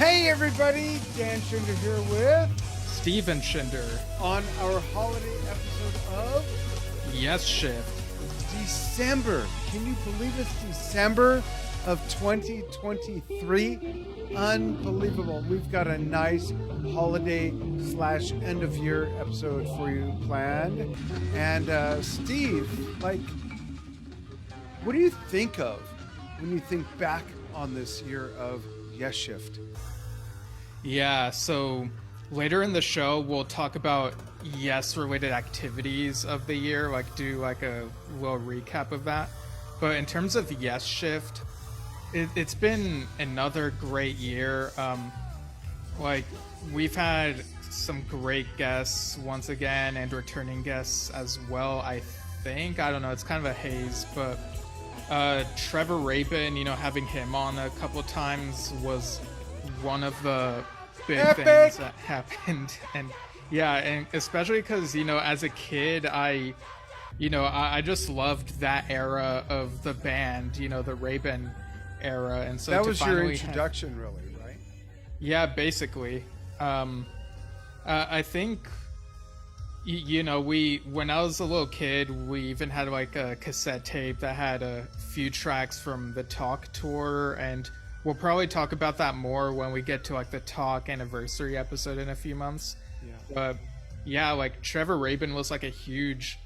Hey everybody, Dan Schinder here with Steven Schinder on our holiday episode of Yesshift. December. Can you believe it's December of 2023? Unbelievable. We've got a nice holiday / end of year episode for you planned. And Steve, what do you think of when you think back on this year of Yesshift? Yeah, so later in the show, we'll talk about related activities of the year, do a little recap of that. But in terms of Yesshift, it's been another great year. We've had some great guests once again and returning guests as well, I think. I don't know, it's kind of a haze, but Trevor Rabin, having him on a couple times was one of the big things that happened. And yeah, and especially because as a kid I just loved that era of the band, the Rabin era, and so that was your introduction, really, right? Yeah, basically. I think when I was a little kid, we even had a cassette tape that had a few tracks from the Talk tour, and we'll probably talk about that more when we get to the Talk anniversary episode in a few months. Yeah. But yeah, Trevor Rabin was a huge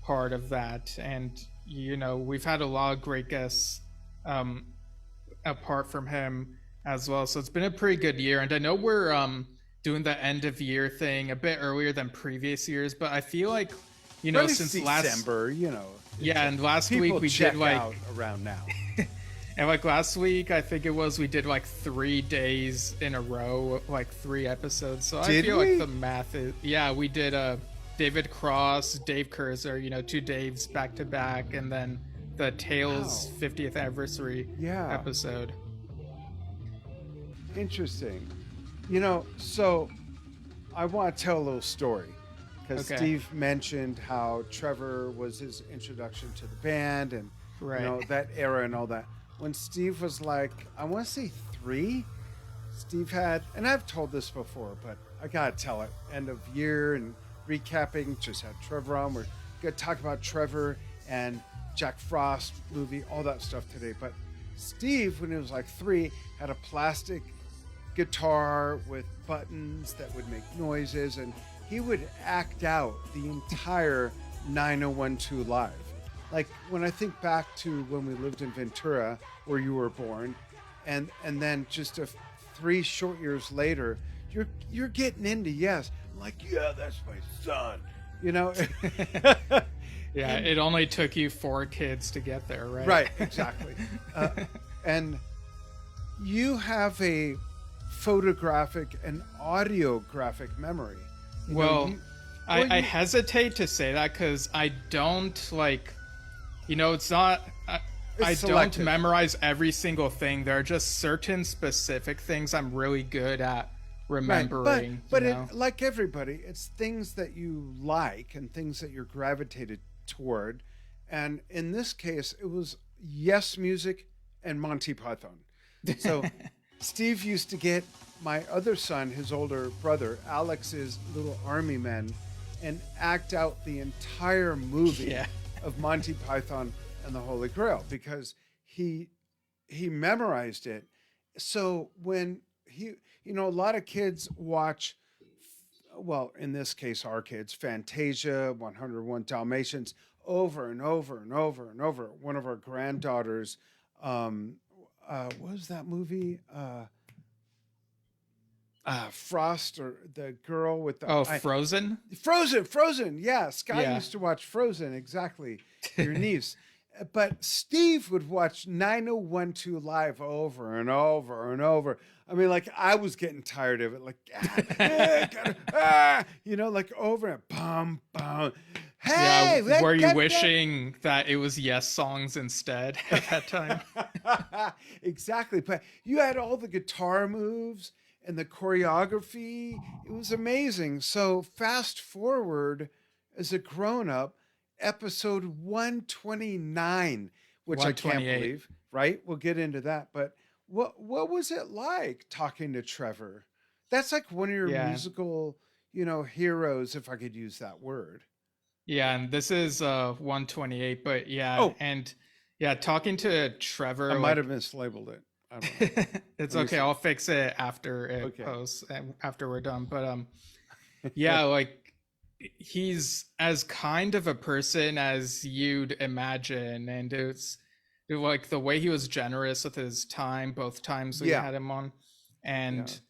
part of that, and we've had a lot of great guests apart from him as well. So it's been a pretty good year, and I know we're doing the end of year thing a bit earlier than previous years, but I feel since December, yeah, and last week we check did out around now. And last week, I think it was, we did 3 days in a row, 3 episodes. So I feel the math is, yeah, we did David Cross, Dave Kurzer, 2 Daves back to back, and then the Tales 50th anniversary episode. Interesting. So I want to tell a little story, because Steve mentioned how Trevor was his introduction to the band and that era and all that. When Steve was I want to say 3, Steve had, and I've told this before, but I gotta tell it, end of year and recapping, just had Trevor on. We're gonna talk about Trevor and Jack Frost movie, all that stuff today. But Steve, when he was 3, had a plastic guitar with buttons that would make noises, and he would act out the entire 9012 Live. When I think back to when we lived in Ventura, where you were born, and then just 3 short years later, you're getting into Yes. I'm yeah, that's my son. Yeah, it only took you 4 kids to get there, right? Right, exactly. And you have a photographic and audiographic memory. I hesitate to say that because I don't it's not. I don't memorize every single thing. There are just certain specific things I'm really good at remembering. Right. But it, like everybody, it's things that you like and things that you're gravitated toward. And in this case, it was Yes music and Monty Python. So Steve used to get my other son, his older brother, Alex's little army men, and act out the entire movie of Monty Python and the Holy Grail, because he memorized it. So when a lot of kids watch, well, in this case, our kids, Fantasia, 101 Dalmatians, over and over and over and over. One of our granddaughters, what was that movie? Frost, or the girl with the Frozen. Frozen. Yeah, Scott used to watch Frozen. Exactly, your niece. But Steve would watch 9012 Live over and over and over. I mean, I was getting tired of it. Over and bum bum. Hey, were you wishing that it was Yes songs instead at that time? Exactly. But you had all the guitar moves and the choreography. It was amazing. So fast forward as a grown-up, episode 129, which I can't believe, right? We'll get into that. But what was it like talking to Trevor? That's like one of your Yeah. musical, heroes, if I could use that word. Yeah, and this is 128, but yeah, Oh, and yeah, talking to I Trevor, might have like mislabeled it. I don't know. it's Let me okay, see. I'll fix it after it Okay. posts after we're done. But yeah, like he's as kind of a person as you'd imagine, and like the way he was generous with his time both times we Yeah. had him on, Yeah. and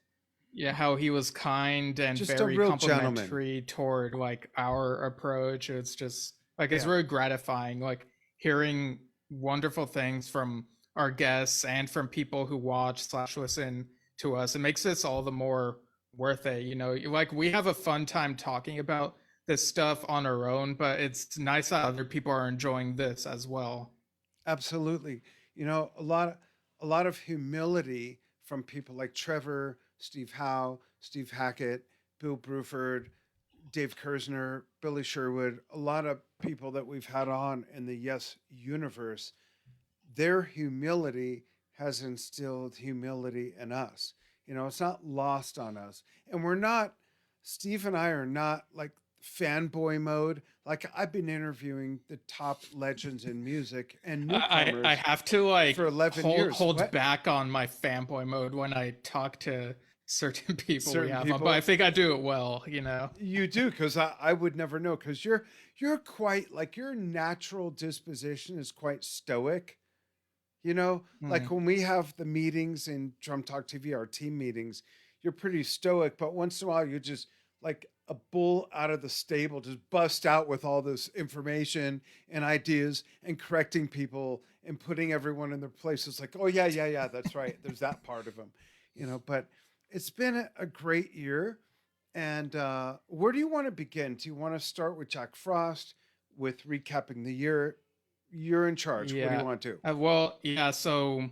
yeah, how he was kind and Just a very real gentleman. complimentary toward like our approach. It's just like it's Yeah. really gratifying, like hearing wonderful things from our guests and from people who watch slash listen to us. It makes this all the more worth it. Like we have a fun time talking about this stuff on our own, but it's nice that other people are enjoying this as well. Absolutely. A lot of humility from people like Trevor, Steve Howe, Steve Hackett, Bill Bruford, Dave Kersner, Billy Sherwood, a lot of people that we've had on in the Yes universe, their humility has instilled humility in us. It's not lost on us. And we're not, Steve and I are not like fanboy mode. Like I've been interviewing the top legends in music and I newcomers have to like for 11 years. hold What? back on my fanboy mode when I talk to certain people we Certain have on, but I people, think I do it well. you do, because I would never know, because you're quite like, your natural disposition is quite stoic. Like Mm. when we have the meetings in Drum Talk TV, our team meetings, you're pretty stoic, but once in a while you just like a bull out of the stable, just bust out with all this information and ideas and correcting people and putting everyone in their place. It's like, oh yeah, yeah, yeah, that's right. There's that part of them, but it's been a great year. And where do you want to begin? Do you want to start with Jack Frost, with recapping the year? You're in charge. What do you Yeah. want to? Well, yeah. So,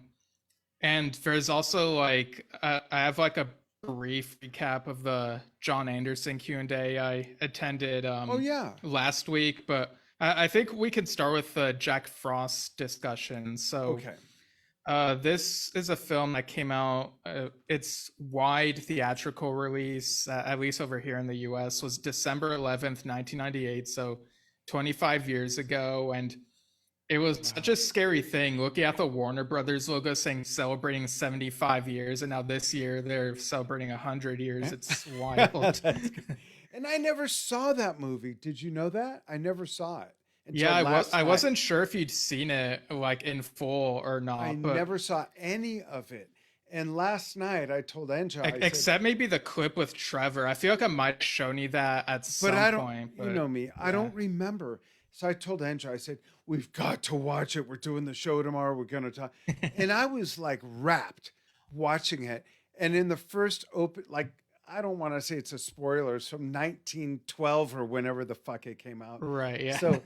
and there's also like I have like a brief recap of the Jon Anderson Q&A I attended Oh yeah. last week, but I think we could start with the Jack Frost discussion. So, Okay. this is a film that came out. Its wide theatrical release, at least over here in the U.S., was December 11th, 1998. So, 25 years ago, and it was such Wow. a scary thing looking at the Warner Brothers logo saying celebrating 75 years, and now this year they're celebrating 100 years. It's wild. That's good. And I never saw that movie. Did you know that? I never saw it Yeah, until last I night. wasn't sure if you'd seen it like in full or I not, but never saw any of it. And last night I told Enja, I said, except maybe the clip with Trevor. I feel like I might have shown you that at but some I don't, point, you but know me, I yeah. don't remember. So I told Enja, I said, we've got to watch it. We're doing the show tomorrow. We're going to talk. And I was like wrapped watching it. And in the first open, like, I don't want to say it's a spoiler. It's from 1912 or whenever the fuck it came out. Right, yeah. So,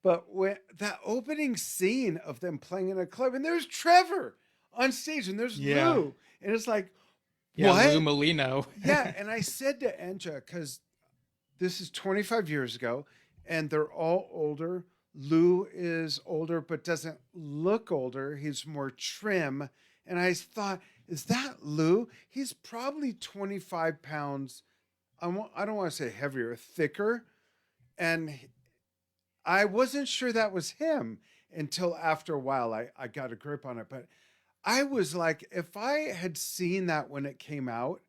but when that opening scene of them playing in a club, and there's Trevor on stage, and there's Yeah. Lou, and it's like, Yeah, what? Lou Molino. Yeah, and I said to Enja, because this is 25 years ago, and they're all older. Lou is older, but doesn't look older. He's more trim. And I thought, is that Lou? He's probably 25 pounds. I don't want to say heavier, thicker. And I wasn't sure that was him until after a while I got a grip on it. But I was like, if I had seen that when it came out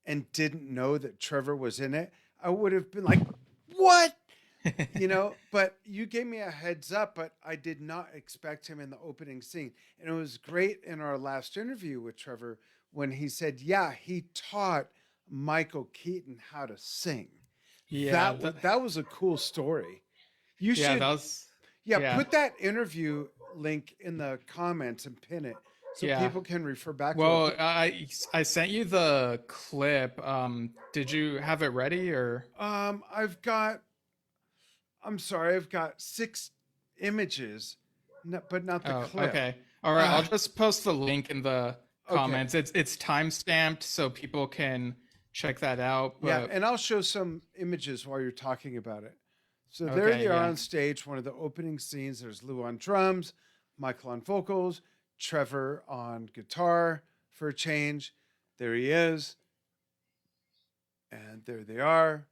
and didn't know that Trevor was in it, I would have been like, what? But you gave me a heads up, but I did not expect him in the opening scene. And it was great in our last interview with Trevor when he said, yeah, he taught Michael Keaton how to sing. Yeah, That was a cool story. You yeah, should, that was yeah, yeah. put that interview link in the comments and pin it so Yeah. people can refer back to Well, it. I sent you the clip. Did you have it ready or? I'm sorry, I've got 6 images, but not the Oh, clip. okay. All right, I'll Ah, just post the link in the okay. comments. It's time stamped so people can check that out. Yeah, But and I'll show some images while you're talking about it. So there okay, they are yeah. on stage, one of the opening scenes. There's Lou on drums, Michael on vocals, Trevor on guitar, for a change. There he is. And there they are.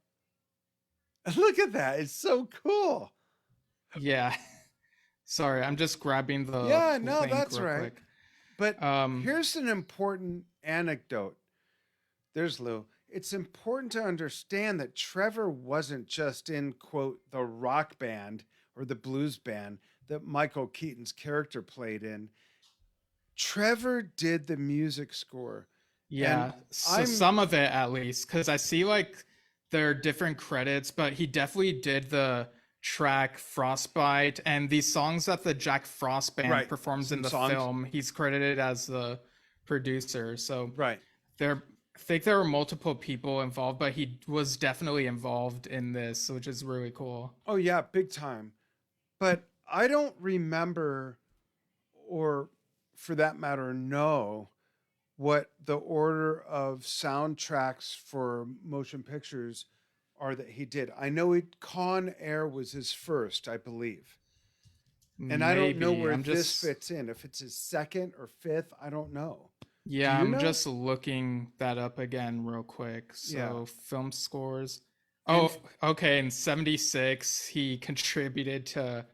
Look at that. It's so cool. Yeah. Sorry, I'm just grabbing the Yeah, no, link that's real right. quick. But here's an important anecdote. There's Lou. It's important to understand that Trevor wasn't just in, quote, the rock band or the blues band that Michael Keaton's character played in. Trevor did the music score. And Yeah, so some of it at least, because I see like there are different credits, but he definitely did the track Frostbite and these songs that the Jack Frost band performs in the film. He's credited as the producer. So there, I think there were multiple people involved, but he was definitely involved in this, which is really cool. Oh yeah, big time. But I don't remember, or for that matter, know what the order of soundtracks for motion pictures are that he did. I know Con Air was his first, I believe. And I don't know where this fits in. If it's his second or fifth, I don't know. Yeah, I'm just looking that up again real quick. So film scores. Oh, okay. In 76, he contributed to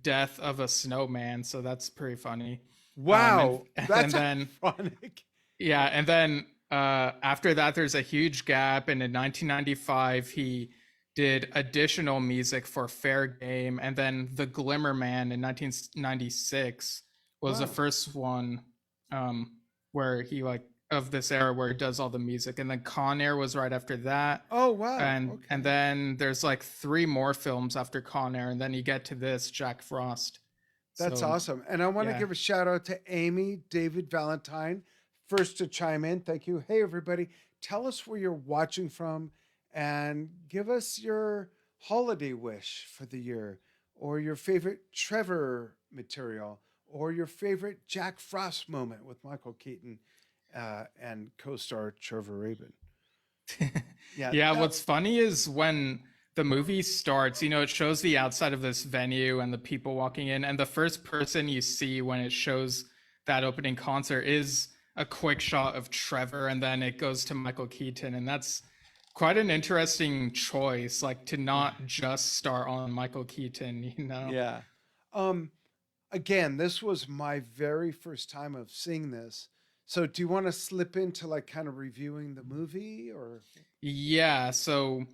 Death of a Snowman. So that's pretty funny. Wow. That's ironic. Yeah, and then after that, there's a huge gap. And in 1995, he did additional music for Fair Game. And then The Glimmer Man in 1996 was the first one where he of this era where he does all the music. And then Con Air was right after that. Oh, wow. And then there's like 3 more films after Con Air. And then you get to this, Jack Frost. That's awesome. And I want to give a shout out to Amy, David Valentine, first to chime in. Thank you. Hey, everybody. Tell us where you're watching from and give us your holiday wish for the year or your favorite Trevor material or your favorite Jack Frost moment with Michael Keaton and co-star Trevor Rabin. What's funny is when the movie starts, it shows the outside of this venue and the people walking in, and the first person you see when it shows that opening concert is a quick shot of Trevor, and then it goes to Michael Keaton, and that's quite an interesting choice, to not just start on Michael Keaton, Yeah. Again, this was my very first time of seeing this. So do you want to slip into kind of reviewing the movie or? Yeah. So,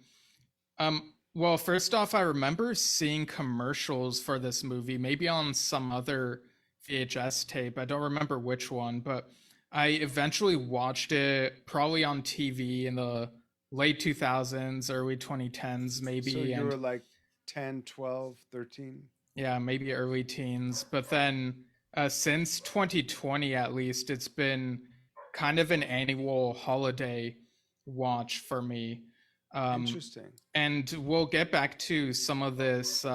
well, first off, I remember seeing commercials for this movie, maybe on some other VHS tape. I don't remember which one, but I eventually watched it probably on TV in the late 2000s, early 2010s, maybe. So you were 10, 12, 13? Yeah, maybe early teens. But then since 2020, at least, it's been kind of an annual holiday watch for me. Interesting. And we'll get back to some of this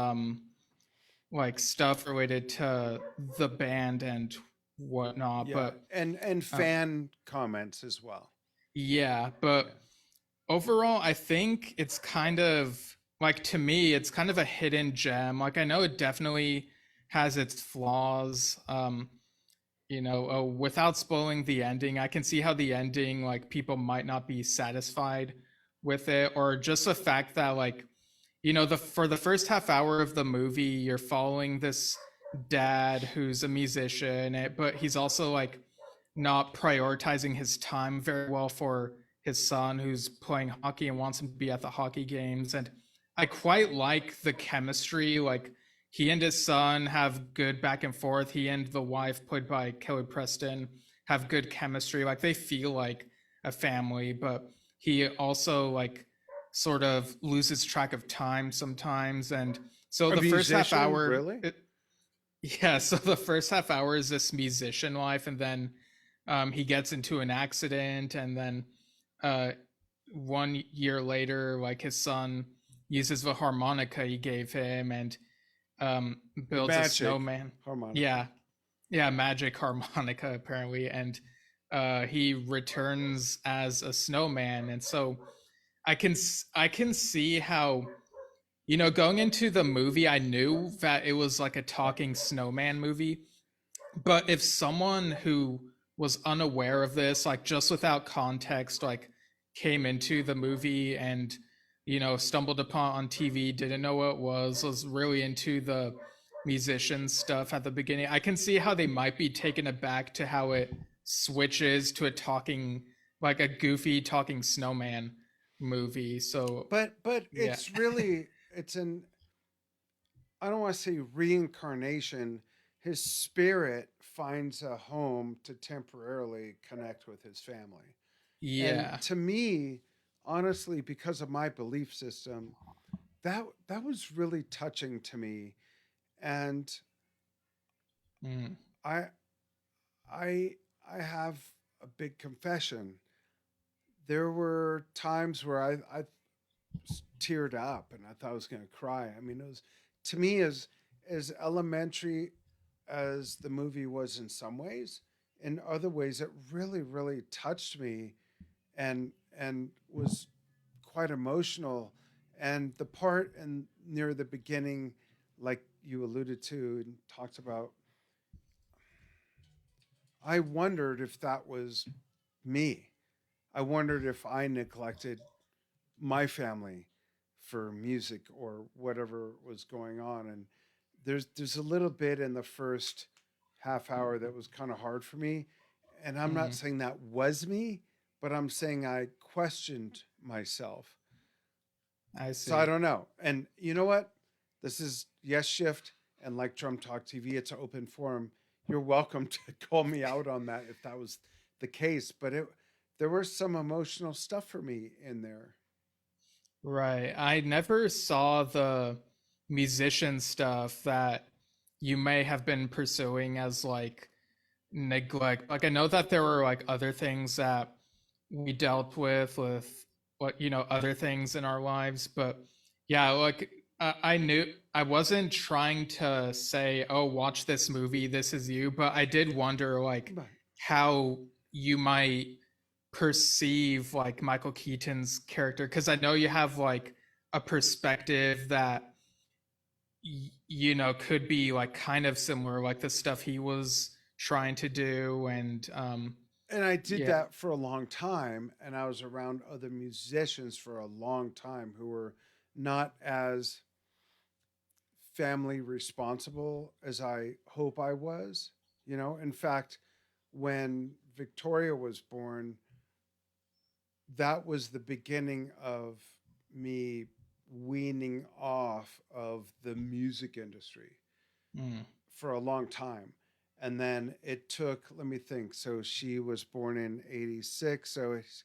stuff related to the band and whatnot. Yeah. But and fan comments as well. Yeah, but overall, I think it's kind of to me, it's kind of a hidden gem. I know it definitely has its flaws. Without spoiling the ending, I can see how the ending, people might not be satisfied with it, or just the fact that, for the first half hour of the movie, you're following this dad who's a musician, but he's also not prioritizing his time very well for his son who's playing hockey and wants him to be at the hockey games. And I quite like the chemistry. He and his son have good back and forth. He and the wife, played by Kelly Preston, have good chemistry. They feel like a family, but he also sort of loses track of time sometimes. And so the first half hour, really? So the first half hour is this musician life, and then he gets into an accident, and then 1 year later, his son uses the harmonica he gave him and builds a snowman. Harmonica. Yeah, magic harmonica apparently, and he returns as a snowman. And so I can see how, going into the movie, I knew that it was a talking snowman movie, but if someone who was unaware of this, like just without context, like came into the movie and stumbled upon on TV, didn't know what it was really into the musician stuff at the beginning. I can see how they might be taken aback to how it switches to a talking, like a goofy talking snowman movie. So But yeah. it's an, I don't want to say reincarnation. His spirit finds a home to temporarily connect with his family. And Yeah. to me, honestly, because of my belief system, that was really touching to me. And Mm. I I I have a big confession. There were times where I teared up and I thought I was going to cry. I mean, it was, to me, as elementary as the movie was in some ways, in other ways it really touched me and was quite emotional. And the part and near the beginning, like you alluded to and talked about, I wondered if that was me. I wondered if I neglected my family for music or whatever was going on. And there's a little bit in the first half hour that was kind of hard for me. And I'm not Mm. saying that was me, but I'm saying I questioned myself. I So I see. don't know. And you know what? This is Yesshift, and like Drum Talk TV, it's an open forum. You're welcome to call me out on that if that was the case. But there was some emotional stuff for me in there. Right. I never saw the musician stuff that you may have been pursuing as like neglect. Like I know that there were like other things that we dealt with what other things in our lives, but yeah, like I knew I wasn't trying to say, "Oh, watch this movie, this is you," but I did wonder like But how you might perceive like Michael Keaton's character, because I know you have like a perspective that could be like kind of similar, like the stuff he was trying to do. And and I did yeah. that for a long time, and I was around other musicians for a long time who were not as family responsible as I hope I was. In fact, when Victoria was born, that was the beginning of me weaning off of the music industry Mm, for a long time. And then it took, let me think. So she was born in 86. So it's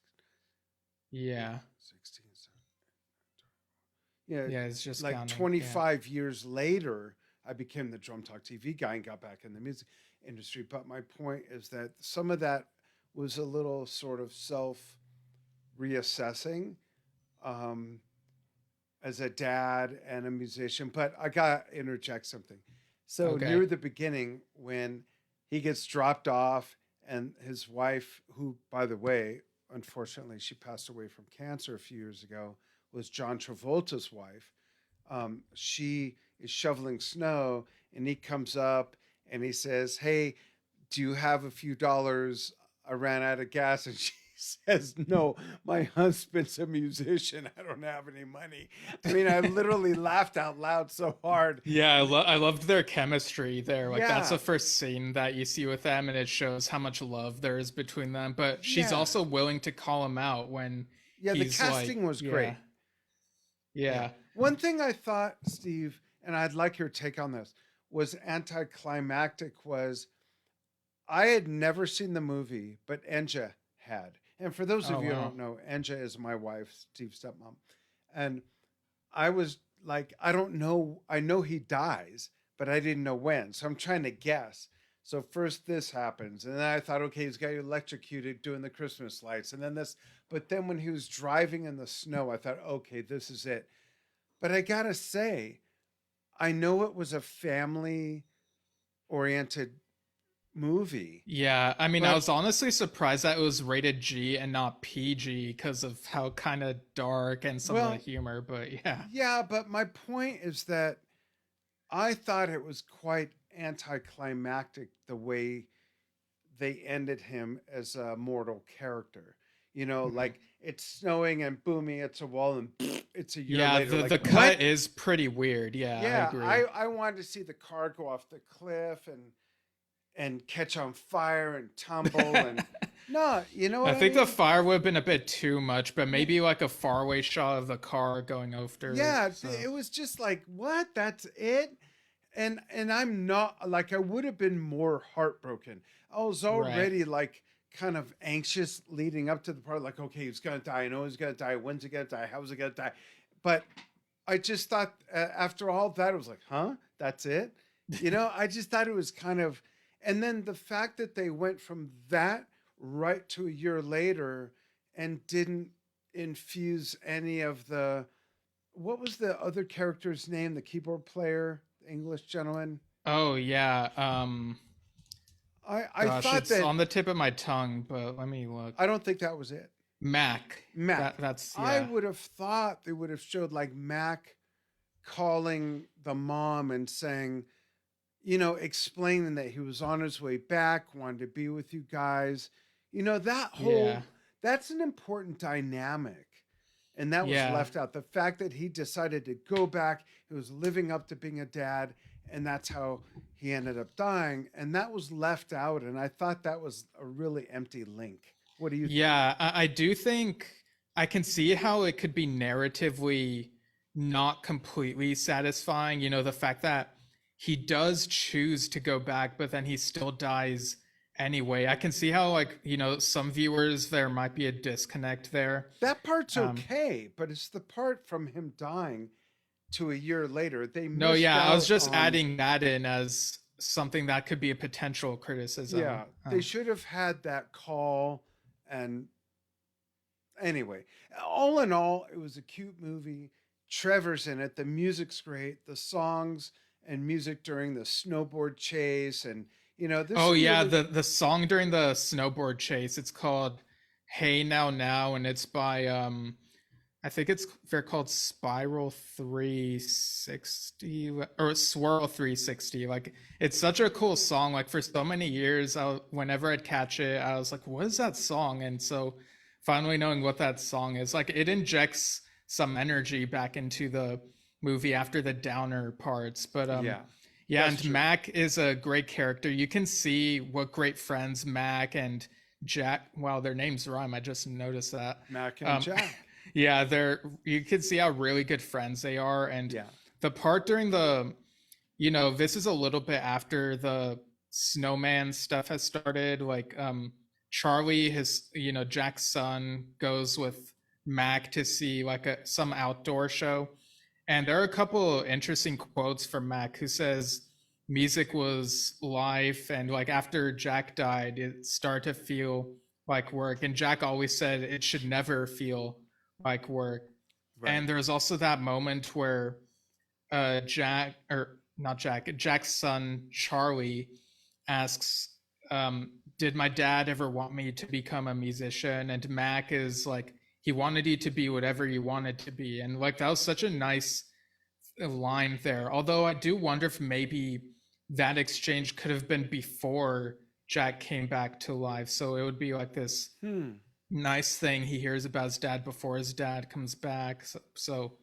yeah. 16, yeah, Yeah, it's just like counting. Yeah. 25 years later, I became the Drum Talk TV guy and got back in the music industry. But my point is that some of that was a little sort of self reassessing, um, as a dad and a musician. But I got to interject something. So Okay. near the beginning, when he gets dropped off, and his wife, who, by the way, unfortunately, she passed away from cancer a few years ago, was John Travolta's wife. She is shoveling snow, and he comes up and he says, "Hey, do you have a few dollars? I ran out of gas." And she says, "No, my husband's a musician. I don't have any money." I mean, I literally laughed out loud so hard. Yeah, I loved their chemistry there. Like that's the Yeah, first scene that you see with them, and it shows how much love there is between them. But she's yeah, also willing to call him out when yeah. The he's like, casting was yeah, great. Yeah. yeah. One thing I thought, Steve, and I'd like your take on this, was anticlimactic was I had never seen the movie, but Enja had. And for those Oh of you who wow. don't know, Enja is my wife, Steve's stepmom. And I was like, I don't know. I know he dies, but I didn't know when. So I'm trying to guess. So first this happens. And then I thought, okay, he's got electrocuted doing the Christmas lights. And then this, but then when he was driving in the snow, I thought, okay, this is it. But I got to say, I know it was a family oriented movie, Yeah, I mean, I but was honestly surprised that it was rated G and not PG because of how kind of dark and some of the well, humor. But yeah. yeah, but my point is that I thought it was quite anticlimactic the way they ended him as a mortal character. You know, Mhm. like it's snowing and booming, it's a wall, and it's a year Yeah, later. the Like the what? cut is pretty weird. Yeah, I Yeah, agree. I wanted to see the car go off the cliff and catch on fire and tumble and no, you know I what I think the mean? fire would have been a bit too much, but Yeah, maybe like a faraway shot of the car going after it. yeah, So it was just like what? That's it? And I'm not like I would have been more heartbroken. I was right. already like kind of anxious leading up to the part like okay, he's gonna die. I know he's gonna die. When's he gonna die? How's he gonna die? But I just thought after all that, it was like, huh? That's it? You know, I just thought it was kind of, and then the fact that they went from that right to a year later and didn't infuse any of the, what was the other character's name? The keyboard player, the English gentleman. Oh yeah. I Gosh, thought it's that, on the tip of my tongue, but let me look. I don't think that was it. Mac. Mac. That's I yeah. would have thought they would have showed like Mac calling the mom and saying, you know, explaining that he was on his way back, wanted to be with you guys. You know, that Yeah. whole, that's an important dynamic. And that was Yeah. left out. The fact that he decided to go back, he was living up to being a dad, and that's how he ended up dying. And that was left out. And I thought that was a really empty link. What do you think? Yeah, I do think I can see how it could be narratively not completely satisfying. You know, the fact that he does choose to go back, but then he still dies anyway. I can see how, like, you know, some viewers, there might be a disconnect there. That part's Um, okay, but it's the part from him dying to a year later. They no, missed yeah, I was out just on. adding that in as something that could be a potential criticism. Yeah, they should have had that call. And anyway, all in all, it was a cute movie. Trevor's in it. The music's great. The songs and music during the snowboard chase. And, you know, there's Oh some yeah, really. the song during the snowboard chase, it's called Hey Now Now, and it's by I think they're called Spiral 360 or Swirl 360. Like it's such a cool song. Like for so many years, whenever I'd catch it, I was like, "What is that song?" And so finally knowing what that song is, like it injects some energy back into the movie after the downer parts. But Yeah, yeah, that's and true. Mac is a great character. You can see what great friends Mac and Jack. Wow, their names rhyme. I just noticed that. Mac and Um, Jack. yeah, they're you can see how really good friends they are, and Yeah. the part during the, you know, this is a little bit after the snowman stuff has started. Like, Charlie, his, you know, Jack's son, goes with Mac to see like some outdoor show, and there are a couple interesting quotes from Mac who says music was life, and like after Jack died, it started to feel like work. And Jack always said it should never feel like work. Right. And there's also that moment where Jack, or not Jack, Jack's son Charlie asks, "Did my dad ever want me to become a musician?" And Mac is like, "He wanted you to be whatever you wanted to be." And like that was such a nice line there. Although I do wonder if maybe that exchange could have been before Jack came back to life. So it would be like this Hmm. nice thing he hears about his dad before his dad comes back. So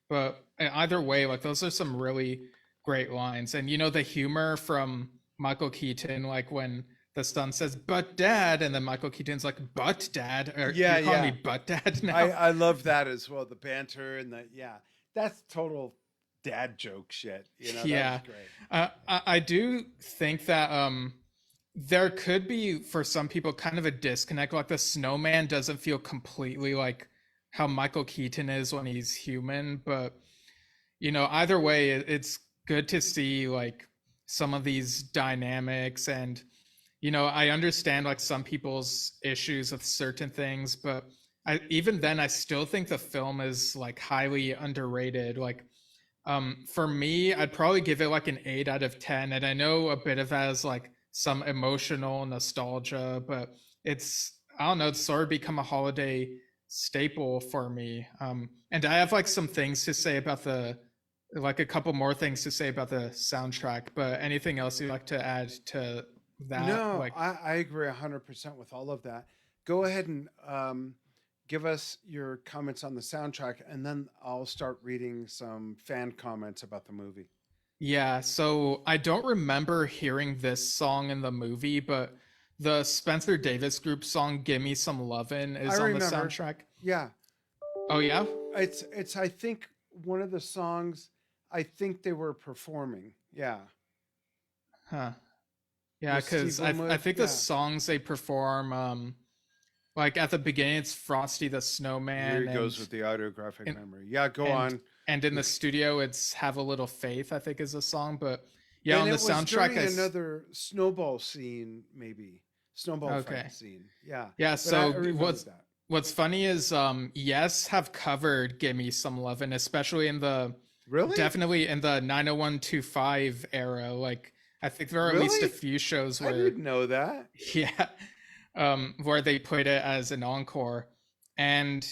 but either way, like those are some really great lines. And you know, the humor from Michael Keaton, like when the son says, "But dad," and then Michael Keaton's like, "But dad," or Yeah, "You're calling me yeah. but dad I now." I love that as well. The banter and the yeah, that's total dad joke shit. You know, that was Yeah, great. I do think that there could be for some people kind of a disconnect. Like the snowman doesn't feel completely like how Michael Keaton is when he's human, but you know, either way, it's good to see like some of these dynamics. And you know, I understand like some people's issues with certain things, but even then, I still think the film is like highly underrated. Like for me, I'd probably give it like an 8 out of 10. And I know a bit of that is like some emotional nostalgia, but I don't know, it's sort of become a holiday staple for me. And I have like some things to say about like a couple more things to say about the soundtrack, but anything else you'd like to add to that. No, Like, I agree 100% with all of that. Go ahead and give us your comments on the soundtrack, and then I'll start reading some fan comments about the movie. yeah, so I don't remember hearing this song in the movie, but the Spencer Davis Group song "Gimme Some Lovin'" I is on the remember. soundtrack. Yeah, Oh yeah? it's I think one of the songs I think they were performing. Yeah, Huh. Yeah, with Steve because I Winwood. think the Yeah. songs they perform, like at the beginning, it's Frosty the Here he Snowman, goes with the autographic and memory. Yeah, go and on. and in the studio, it's "Have a Little Faith," I think is a song. But yeah, And on the it was soundtrack, during another snowball scene, maybe snowball okay, fight scene. Yeah, yeah. but I So remember that. what's funny is Yes have covered "Give Me Some Lovin'," especially in the Really, definitely in the 90125 era. Like I think there are at least a really, few shows I where didn't know that. yeah, where they played it as an encore. And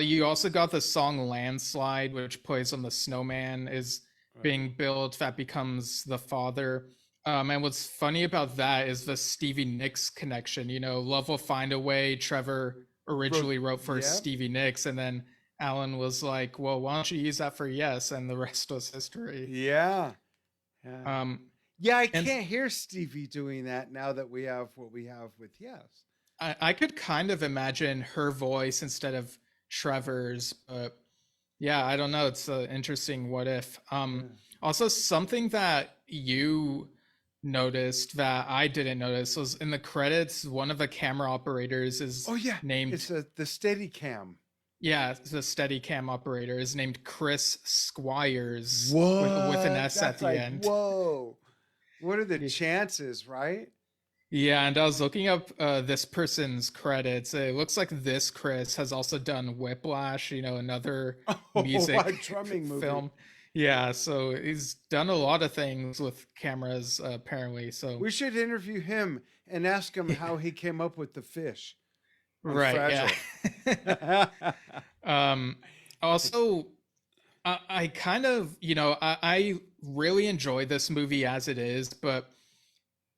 you also got the song Landslide, which plays on the snowman is Right. being built that becomes the father. And what's funny about that is the Stevie Nicks connection. You know, Love Will Find a Way, Trevor Wrote, originally wrote for yeah, Stevie Nicks, and then Alan was like, well, why don't you use that for Yes? And the rest was history. yeah, yeah, Um, yeah. I and can't hear Stevie doing that now that we have what we have with Yes. I could kind of imagine her voice instead of Trevor's, but yeah, I don't know. It's an interesting what if. Yeah. Also, something that you noticed that I didn't notice was in the credits, one of the camera operators is Oh yeah, named, it's the Steady Cam. yeah, the steady cam operator is named Chris Squires with an What? S at That's the like end. whoa. What are the chances, right? Yeah, and I was looking up this person's credits. It looks like this Chris has also done Whiplash, you know, another Oh, a music drumming movie. film. Yeah, so he's done a lot of things with cameras, apparently. So, We should interview him and ask him how he came up with the fish on right, yeah. Fragile. um, Also, I kind of, you know, I really enjoy this movie as it is, but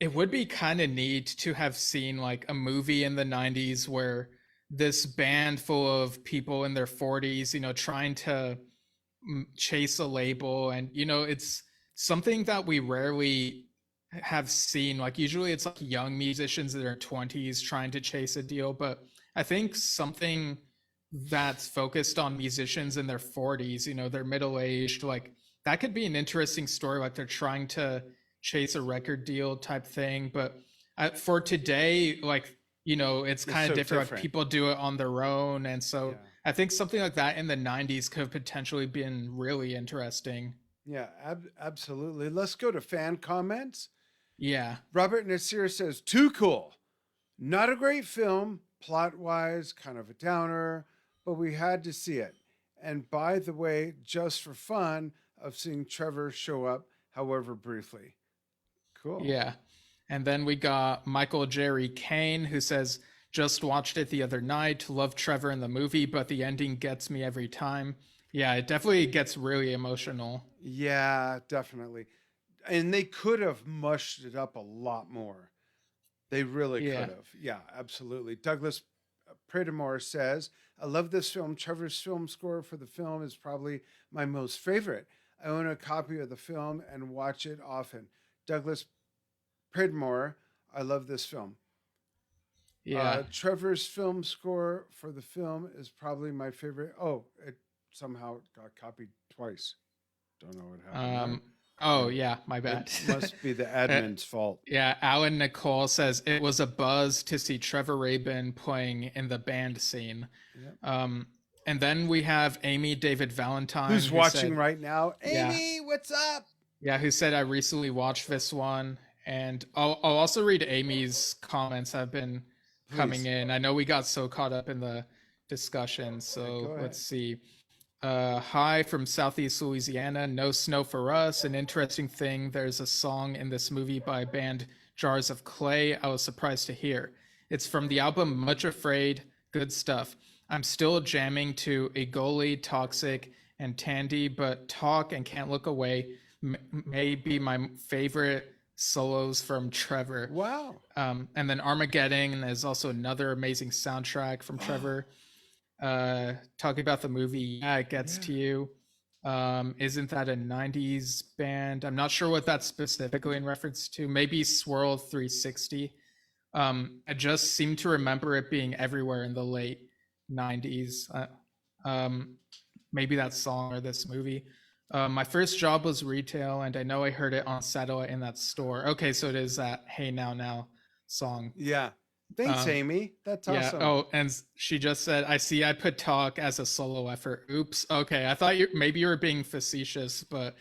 it would be kind of neat to have seen like a movie in the 90s where this band full of people in their 40s, you know, trying to chase a label. And, you know, it's something that we rarely have seen. Like, usually it's like young musicians in their 20s trying to chase a deal. But I think something that's focused on musicians in their 40s, you know, they're middle aged, like that could be an interesting story. Like they're trying to chase a record deal type thing. But for today, like, you know, it's It's kind so of different. Like different. people do it on their own. And so Yeah. I think something like that in the 90s could have potentially been really interesting. Yeah, absolutely. Let's go to fan comments. Yeah. Robert Nasir says, too cool. Not a great film, plot wise, kind of a downer, but we had to see it. And by the way, just for fun of seeing Trevor show up, however briefly. Cool. Yeah. And then we got Michael Jerry Kane, who says, just watched it the other night. Love Trevor in the movie, but the ending gets me every time. Yeah, it definitely gets really emotional. Yeah, definitely. And they could have mushed it up a lot more. They really Yeah. could have. Yeah, absolutely. Douglas Pridamore says, I love this film. Trevor's film score for the film is probably my most favorite. I own a copy of the film and watch it often. Douglas Pridmore, I love this film. Yeah. Trevor's film score for the film is probably my favorite. Oh, it somehow got copied twice. Don't know what happened Oh, yeah, my bad. It must be the admin's fault. Yeah, Alan Nicole says it was a buzz to see Trevor Rabin playing in the band scene. Yep. And then we have Amy David Valentine, who's watching right now. Yeah. Amy, what's up? Yeah, who said I recently watched this one. And I'll also read Amy's comments that have been coming in. I know we got so caught up in the discussion, so let's see. Hi from Southeast Louisiana. No snow for us. An interesting thing, there's a song in this movie by band Jars of Clay I was surprised to hear. It's from the album Much Afraid. Good stuff. I'm still jamming to A Goalie, Toxic, and Tandy, but Talk and Can't Look Away may be my favorite solos from Trevor. Wow. And then Armageddon is also another amazing soundtrack from Trevor. Talking about the movie, yeah, It Gets to You. Isn't that a 90s band? I'm not sure what that's specifically in reference to. Maybe Swirl 360. I just seem to remember it being everywhere in the late 90s. Maybe that song or this movie. My first job was retail, and I know I heard it on satellite in that store. Okay, so it is that Hey Now Now song. Yeah. Thanks, Amy. That's yeah. awesome. Oh, and she just said, I see I put talk as a solo effort. Oops. Okay, I thought maybe you were being facetious, but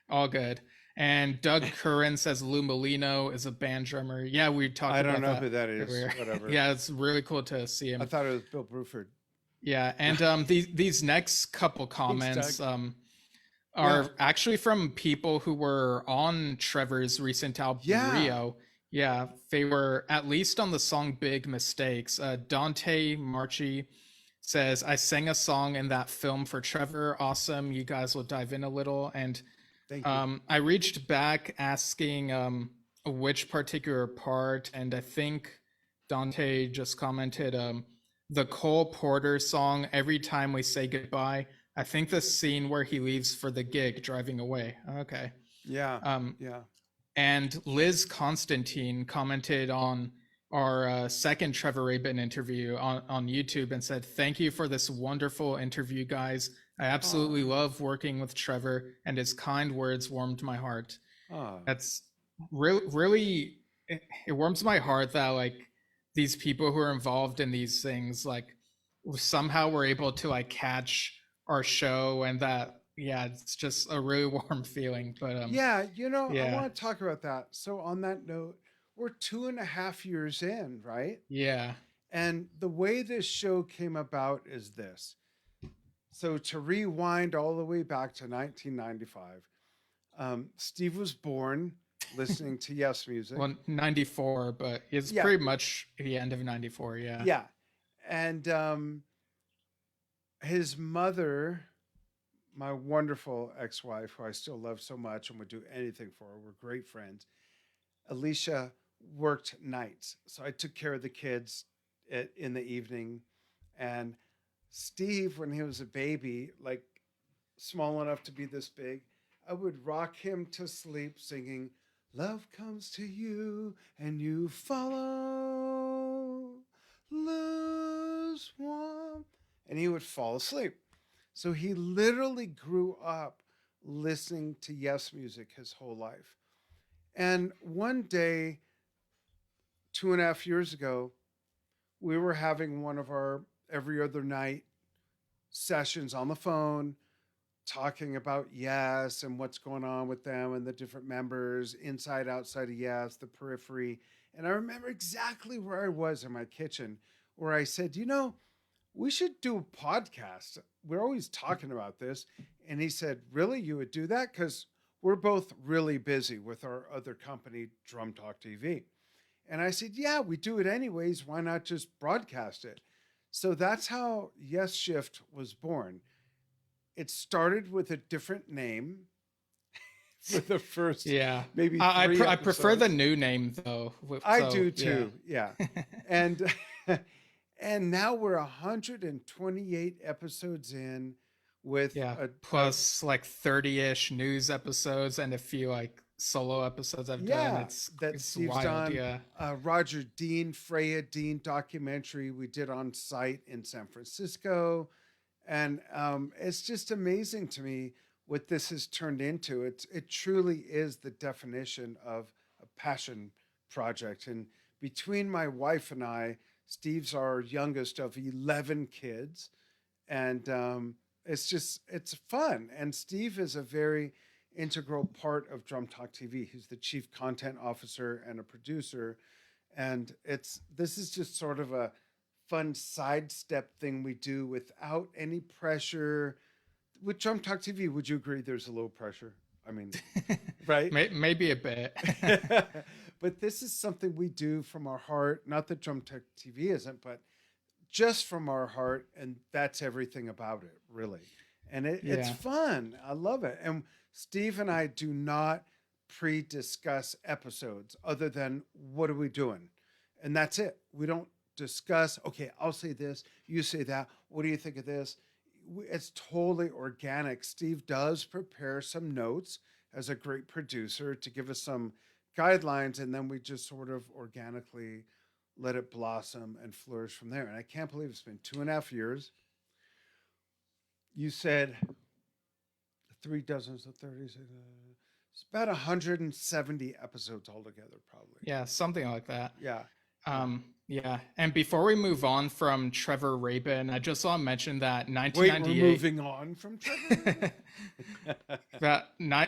all good. And Doug Curran says Lou Molino is a band drummer. Yeah, we talked about that. I don't know who that is. Whatever. Yeah, it's really cool to see him. I thought it was Bill Bruford. Yeah, and these next couple comments are actually from people who were on Trevor's recent album Rio. Yeah, they were at least on the song Big Mistakes. Dante Marchi says, I sang a song in that film for Trevor. Awesome. You guys will dive in a little. And I reached back asking which particular part, and I think Dante just commented the Cole Porter song, Every Time We Say Goodbye. I think the scene where he leaves for the gig driving away. Okay. Yeah. And Liz Constantine commented on our second Trevor Rabin interview on YouTube and said, thank you for this wonderful interview, guys. I absolutely love working with Trevor, and his kind words warmed my heart. That's really, it warms my heart that like these people who are involved in these things, like somehow were able to like catch our show, and that, yeah, it's just a really warm feeling. But I want to talk about that. So on that note, we're 2.5 years in, right? Yeah. And the way this show came about is this. So to rewind all the way back to 1995, Steve was born listening to Yes Music. Well, 94, but it's pretty much the end of 94. Yeah. Yeah. And his mother, my wonderful ex-wife, who I still love so much and would do anything for her, we're great friends, Alicia, worked nights. So I took care of the kids in the evening. And Steve, when he was a baby, like small enough to be this big, I would rock him to sleep singing, love comes to you and you follow, lose one. And he would fall asleep. So he literally grew up listening to Yes Music his whole life. And one day, 2.5 years ago, we were having one of our every other night sessions on the phone, talking about Yes and what's going on with them and the different members, inside, outside of Yes, the periphery. And I remember exactly where I was in my kitchen, where I said, we should do a podcast. We're always talking about this. And he said, really? You would do that? Because we're both really busy with our other company, Drum Talk TV. And I said, yeah, we do it anyways. Why not just broadcast it? So that's how Yesshift was born. It started with a different name for the first maybe I prefer the new name, though. I do too, yeah. And now we're 128 episodes in with plus like 30-ish news episodes and a few like solo episodes I've done. It's Steve's wild. Done. Roger Dean, Freya Dean documentary we did on site in San Francisco. And it's just amazing to me what this has turned into. It truly is the definition of a passion project. And between my wife and I, Steve's our youngest of 11 kids. And it's fun. And Steve is a very integral part of Drum Talk TV. He's the chief content officer and a producer. And this is just sort of a fun sidestep thing we do without any pressure. With Drum Talk TV, would you agree there's a little pressure? I mean, right? Maybe a bit. But this is something we do from our heart. Not that Drum Talk TV isn't, but just from our heart. And that's everything about it, really. And it's fun. I love it. And Steve and I do not pre-discuss episodes other than what are we doing, and that's it. We don't discuss. Okay, I'll say this, you say that. What do you think of this? It's totally organic. Steve does prepare some notes as a great producer to give us some guidelines, and then we just sort of organically let it blossom and flourish from there. And I can't believe it's been 2.5 years. You said 3 dozens of 30. It's about 170 episodes altogether, probably. Yeah, something like that. Yeah. Yeah. And before we move on from Trevor Rabin, I just want to mention that Wait, 1998. we're moving on from Trevor.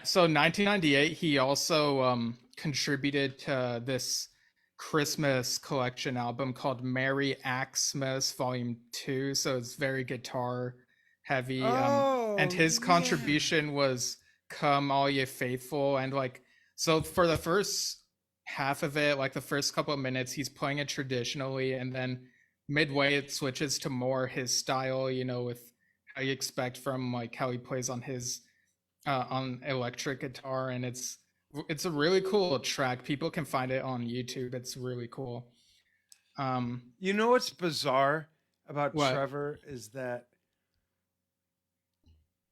So 1998, he also contributed to this Christmas collection album called Merry Xmas Volume 2. So it's very guitar heavy. And his contribution was Come All Ye Faithful. And like, so for the first half of it, like the first couple of minutes, he's playing it traditionally, and then midway it switches to more his style, with how you expect from like how he plays on his on electric guitar. And it's a really cool track. People can find it on YouTube. It's really cool. You know what's bizarre about What? Trevor is that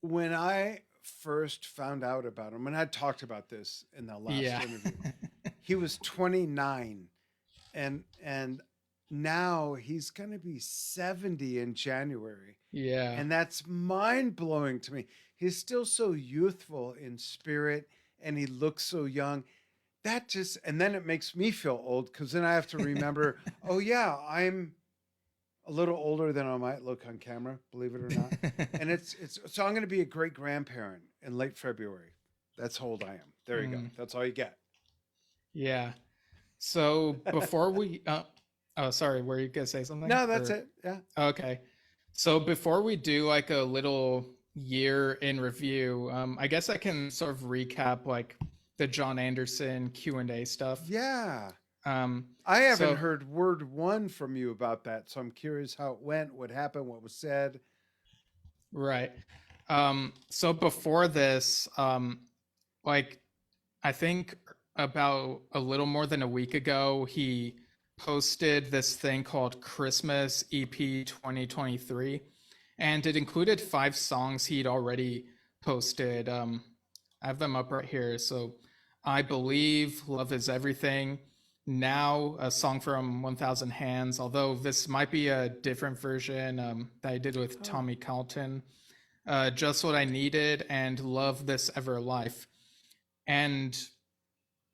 when I first found out about him, and I talked about this in the last interview, he was 29, and now he's going to be 70 in January. Yeah. And that's mind-blowing to me. He's still so youthful in spirit, and he looks so young. And then it makes me feel old, because then I have to remember, oh yeah, I'm a little older than I might look on camera, believe it or not. And so I'm going to be a great grandparent in late February. That's how old I am. There you go. That's all you get. Yeah. So before we, oh, sorry, were you gonna say something? No, that's it. Yeah. Okay. So before we do like a little year in review, I guess I can sort of recap like the Jon Anderson Q&A stuff. Yeah. I haven't heard word one from you about that, so I'm curious how it went, what happened, what was said. Right. So before this, like I think about a little more than a week ago, he posted this thing called Christmas EP 2023, and it included 5 songs he'd already posted. I have them up right here. So I Believe, Love Is Everything, Now, a song from 1000 Hands, although this might be a different version that I did with Tommy Carlton, Just What I Needed, and Love This Ever Life. And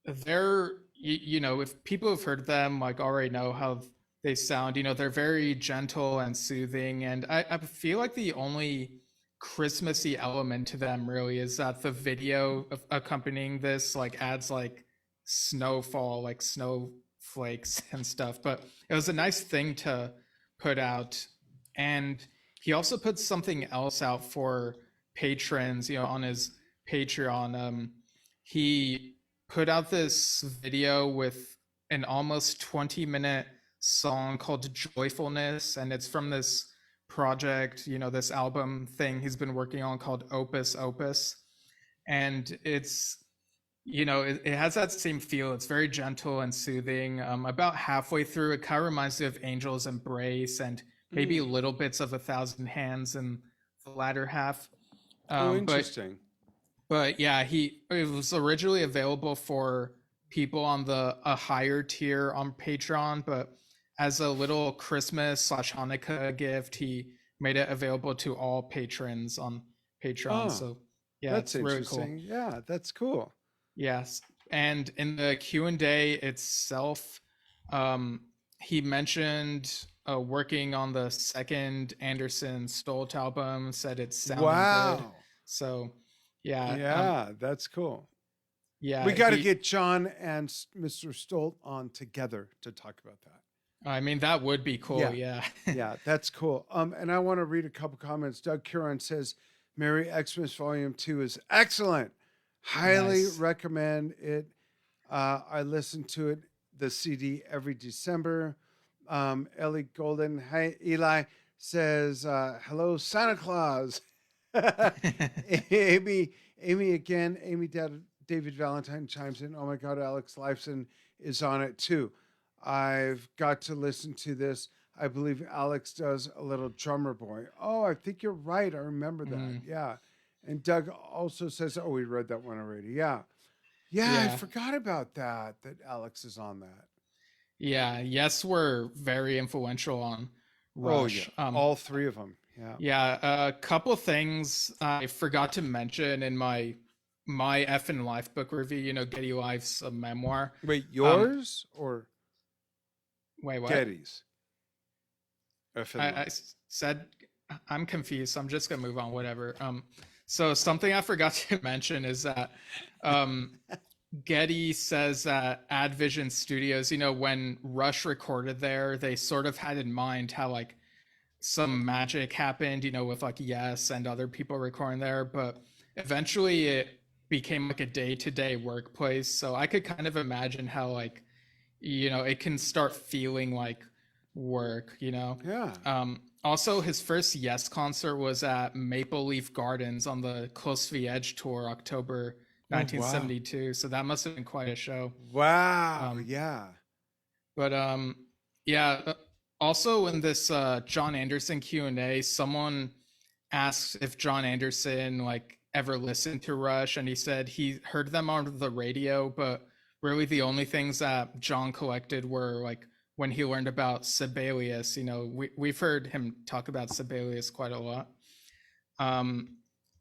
they're, if people have heard them, like already know how they sound, they're very gentle and soothing. And I feel like the only Christmassy element to them really is that the video accompanying this like adds like snowfall, like snowflakes and stuff. But it was a nice thing to put out. And he also put something else out for patrons, on his Patreon. He put out this video with an almost 20-minute song called Joyfulness, and it's from this project, this album thing he's been working on called Opus Opus. And it's, it has that same feel. It's very gentle and soothing. About halfway through, it kind of reminds me of Angel's Embrace and maybe little bits of 1000 Hands in the latter half. Interesting. But yeah, it was originally available for people on a higher tier on Patreon, but as a little Christmas/Hanukkah gift, he made it available to all patrons on Patreon. Oh, so yeah, that's it's really interesting. cool. Yeah, that's cool. Yes, and in the Q&A itself, he mentioned working on the second Anderson Stolt album. Said it sounded good. So yeah, that's cool. Yeah, we got to get Jon and Mr. Stolt on together to talk about that. I mean, that would be cool. Yeah. Yeah, that's cool. And I want to read a couple comments. Doug Curon says, Merry Xmas Volume 2 is excellent. Highly recommend it. I listen to it, the CD, every December. Ellie Golden, hi, Eli, says, hello, Santa Claus. Amy again. Amy David Valentine chimes in. Oh my God, Alex Lifeson is on it too. I've got to listen to this. I believe Alex does a little drummer boy. Oh, I think you're right. I remember that. Mm, Yeah. And Doug also says, oh, we read that one already. Yeah. Yeah, I yeah. forgot about that, that Alex is on that. Yeah. Yes, were very influential on Oh, yeah. Rush. All three of them. Yeah. Yeah, a couple things I forgot to mention in my F in Life book review. Getty Life's a memoir. Wait, Um, yours or wait, what? Getty's? F I, in I life. s- said I'm confused. So I'm just gonna move on. Whatever. So something I forgot to mention is that um, Getty says that Advision Studios, when Rush recorded there, they sort of had in mind how like some magic happened, with like Yes and other people recording there, but eventually it became like a day-to-day workplace. So I could kind of imagine how like, it can start feeling like work. Yeah. Also his first Yes concert was at Maple Leaf Gardens on the Close to the Edge tour, October Oh, wow. 1972. So that must have been quite a show. Wow. Um, Yeah. but yeah. Also, in this Jon Anderson Q&A, someone asked if Jon Anderson like ever listened to Rush, and he said he heard them on the radio, but really the only things that John collected were like when he learned about Sibelius. We've heard him talk about Sibelius quite a lot. Um,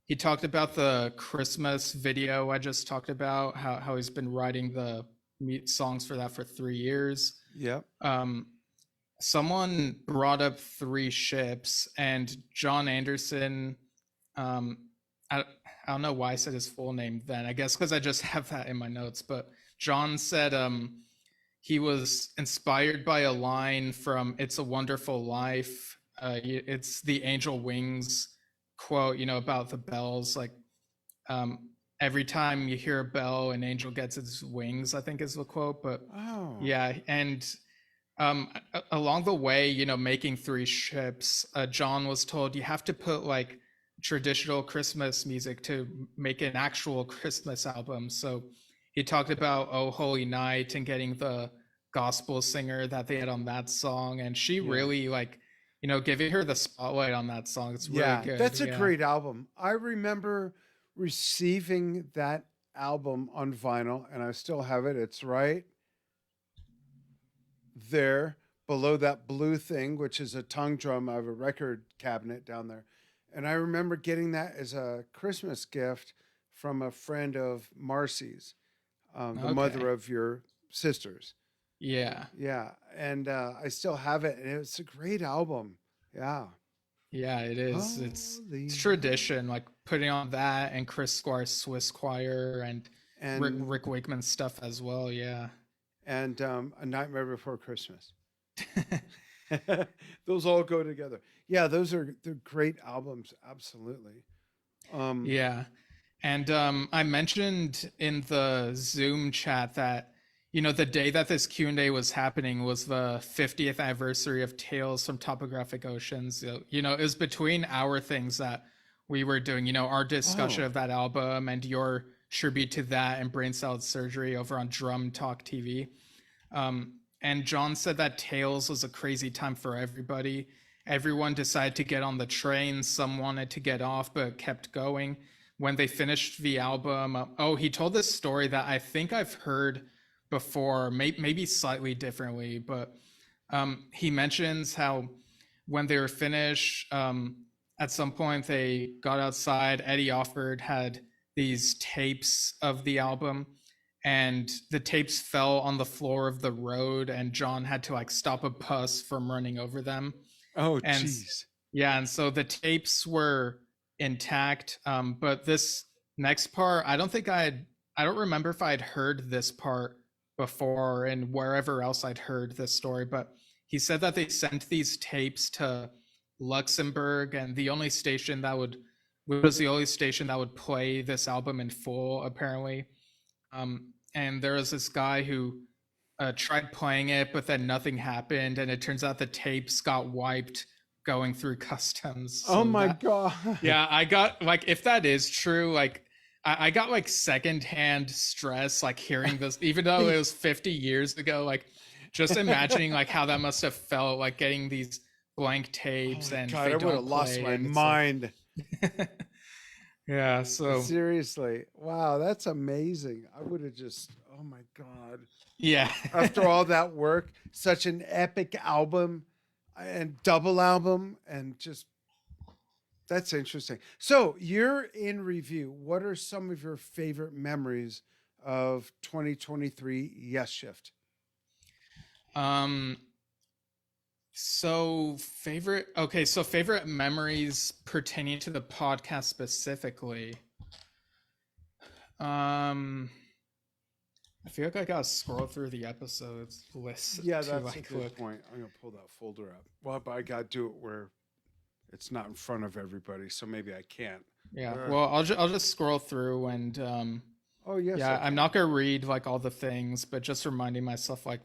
he talked about the Christmas video I just talked about, how he's been writing the songs for that for 3 years. Yep. Someone brought up Three Ships, and Jon Anderson, um, I, I don't know why I said his full name then. I guess because I just have that in my notes. But John said he was inspired by a line from It's a Wonderful Life. It's the Angel Wings quote, about the bells. Like um, every time you hear a bell, an angel gets its wings, I think is the quote. But Oh. yeah, and along the way, making Three Ships, John was told you have to put like traditional Christmas music to make an actual Christmas album. So he talked about Oh Holy Night and getting the gospel singer that they had on that song, and she Yeah. really like, giving her the spotlight on that song. It's really Yeah. good. That's a Yeah. great album. I remember receiving that album on vinyl, and I still have it. It's right there below that blue thing, which is a tongue drum. I have a record cabinet down there. And I remember getting that as a Christmas gift from a friend of Marcy's, the Okay. mother of your sisters. Yeah. Yeah. And I still have it. And it's a great album. Yeah. Yeah, it is. It's Holy tradition, like putting on that and Chris Squire's Swiss Choir and and Rick Wakeman's stuff as well. Yeah. A Nightmare Before Christmas. Those all go together. Yeah, they're great albums. Absolutely. Um, Yeah. And I mentioned in the Zoom chat that the day that this Q&A was happening was the 50th anniversary of Tales from Topographic Oceans. So, it was between our things that we were doing, our discussion oh, of that album and your tribute to that and Brain Salad Surgery over on Drum Talk TV. And John said that Tales was a crazy time for everybody. Everyone decided to get on the train. Some wanted to get off, but kept going. When they finished the album, he told this story that I think I've heard before, maybe slightly differently, but he mentions how when they were finished, at some point they got outside. Eddie Offord had these tapes of the album, and the tapes fell on the floor of the road, and John had to like stop a bus from running over them. oh, And jeez. yeah, and so the tapes were intact, but this next part, I don't remember if I'd heard this part before and wherever else I'd heard this story, but he said that they sent these tapes to Luxembourg, and the only station that was the only station that would play this album in full, apparently. And there was this guy who tried playing it, but then nothing happened, and it turns out the tapes got wiped going through customs. Oh So my that, god. yeah, I got like, if that is true, like I got like secondhand stress, like hearing this, even though it was 50 years ago, like just imagining like how that must have felt, like getting these blank Oh tapes my and God, they I would have don't lost play, my and it's like, mind. yeah. So Seriously. Wow, that's amazing. I would have just, oh my God. yeah. After all that work, such an epic album and double album, and just that's interesting. So you're in review. What are some of your favorite memories of 2023 Yes Shift? um. So favorite memories pertaining to the podcast specifically. Um, I feel like I gotta scroll through the episodes list Yeah, to that's a like good look. point. I'm gonna pull that folder up. Well, but I gotta do it where it's not in front of everybody, so maybe I can't. Yeah, Uh, well, I'll just scroll through and oh yes, I yeah, I'm can. not gonna read like all the things, but just reminding myself like,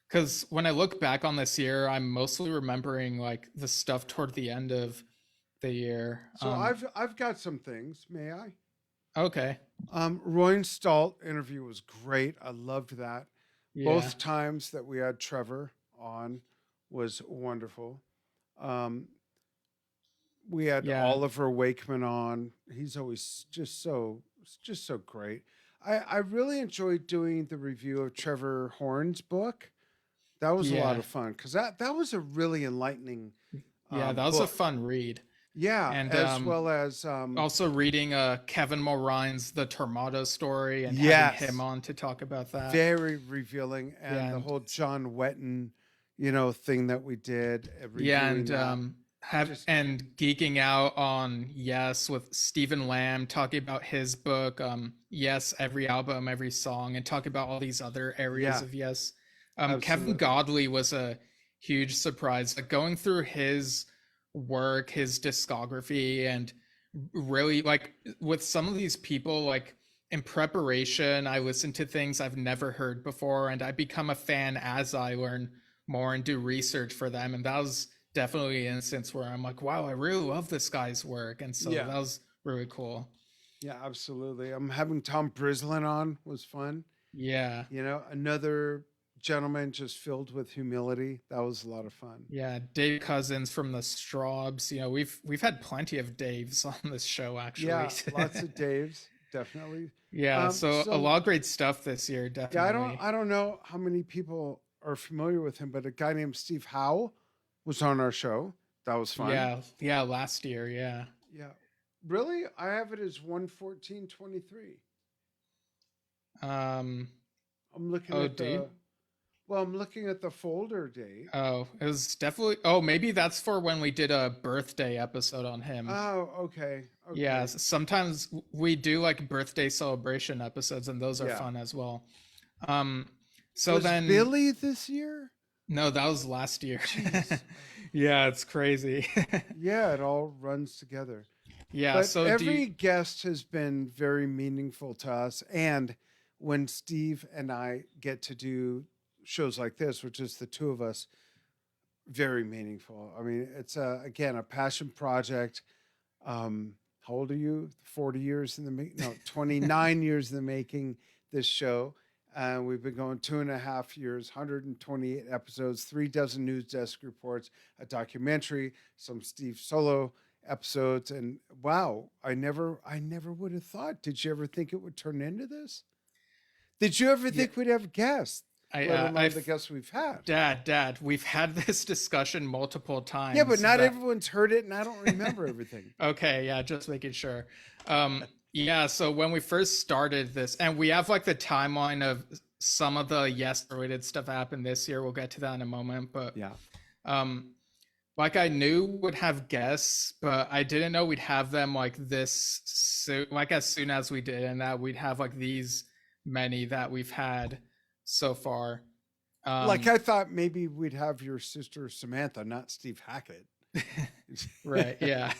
because when I look back on this year, I'm mostly remembering like the stuff toward the end of the year. So I've got some things. May I? Okay, Roy Stahl interview was great. I loved that. yeah, Both times that we had Trevor on was wonderful. Um, we had yeah, Oliver Wakeman on. He's always just so great. I really enjoyed doing the review of Trevor Horn's book. That was a lot yeah, of fun because that was a really enlightening yeah. That was a book. fun read, Yeah, and as well as also reading Kevin Mulrine's The Tormato Story and having him yes, on to talk about that. very revealing, and Yeah, the and whole John Wetton, thing that we did, yeah, reviewing and that. have Just and geeking out on Yes with Stephen Lamb talking about his book, Yes, every album, every song, and talking about all these other areas yeah, of Yes. Kevin absolutely. Godley was a huge surprise. Like going through his work, his discography, and really like with some of these people, like in preparation, I listen to things I've never heard before, and I become a fan as I learn more and do research for them. And that was definitely an instance where I'm like, wow, I really love this guy's work. And so Yeah, that was really cool. yeah, absolutely. Having Tom Brislin on was fun. Yeah. Another gentleman just filled with humility. That was a lot of fun. Yeah. Dave Cousins from the Straubs. We've had plenty of Daves on this show actually. Yeah, lots of Daves, definitely. Yeah. So a So lot of great stuff this year, yeah, definitely. I don't know how many people are familiar with him, but a guy named Steve Howe was on our show. That was fun. Yeah. Yeah. Last year. Yeah. Yeah. Really? I have it as 11423. Um, I'm looking oh, at dude. I'm looking at the folder date. Oh, it was definitely. Oh, maybe that's for when we did a birthday episode on him. Oh, okay. Yeah, Okay. sometimes we do like birthday celebration episodes, and those are Yeah. fun as well. Um, so Was then, Billy this year? no, that was last year. Jeez. Yeah, it's crazy. Yeah, it all runs together. Yeah, But so do you, every guest has been very meaningful to us. And when Steve and I get to do shows like this, which is the two of us, very meaningful. I mean, it's again a passion project. How old are you? 40 years in the making? No, 29 years in the making. This show, we've been going 2.5 years, 128 episodes, 3 dozen news desk reports, a documentary, some Steve solo episodes, and wow, I never would have thought. Did you ever think it would turn into this? Did you ever yeah, think we'd have guests, let I, alone the guests we've had? Dad, we've had this discussion multiple Yeah, but times. not That everyone's heard it, and I don't remember everything. Okay, yeah, just making sure. Yeah, so when we first started this, and we have like the timeline of some of the yes related stuff happened this year. We'll get to that in a moment, but Yeah. um, like I knew would have guests, but I didn't know we'd have them like this soon, like as soon as we did, and that we'd have like these many that we've had so far. Like Um, I thought maybe we'd have your sister Samantha, not Steve Hackett. right, yeah.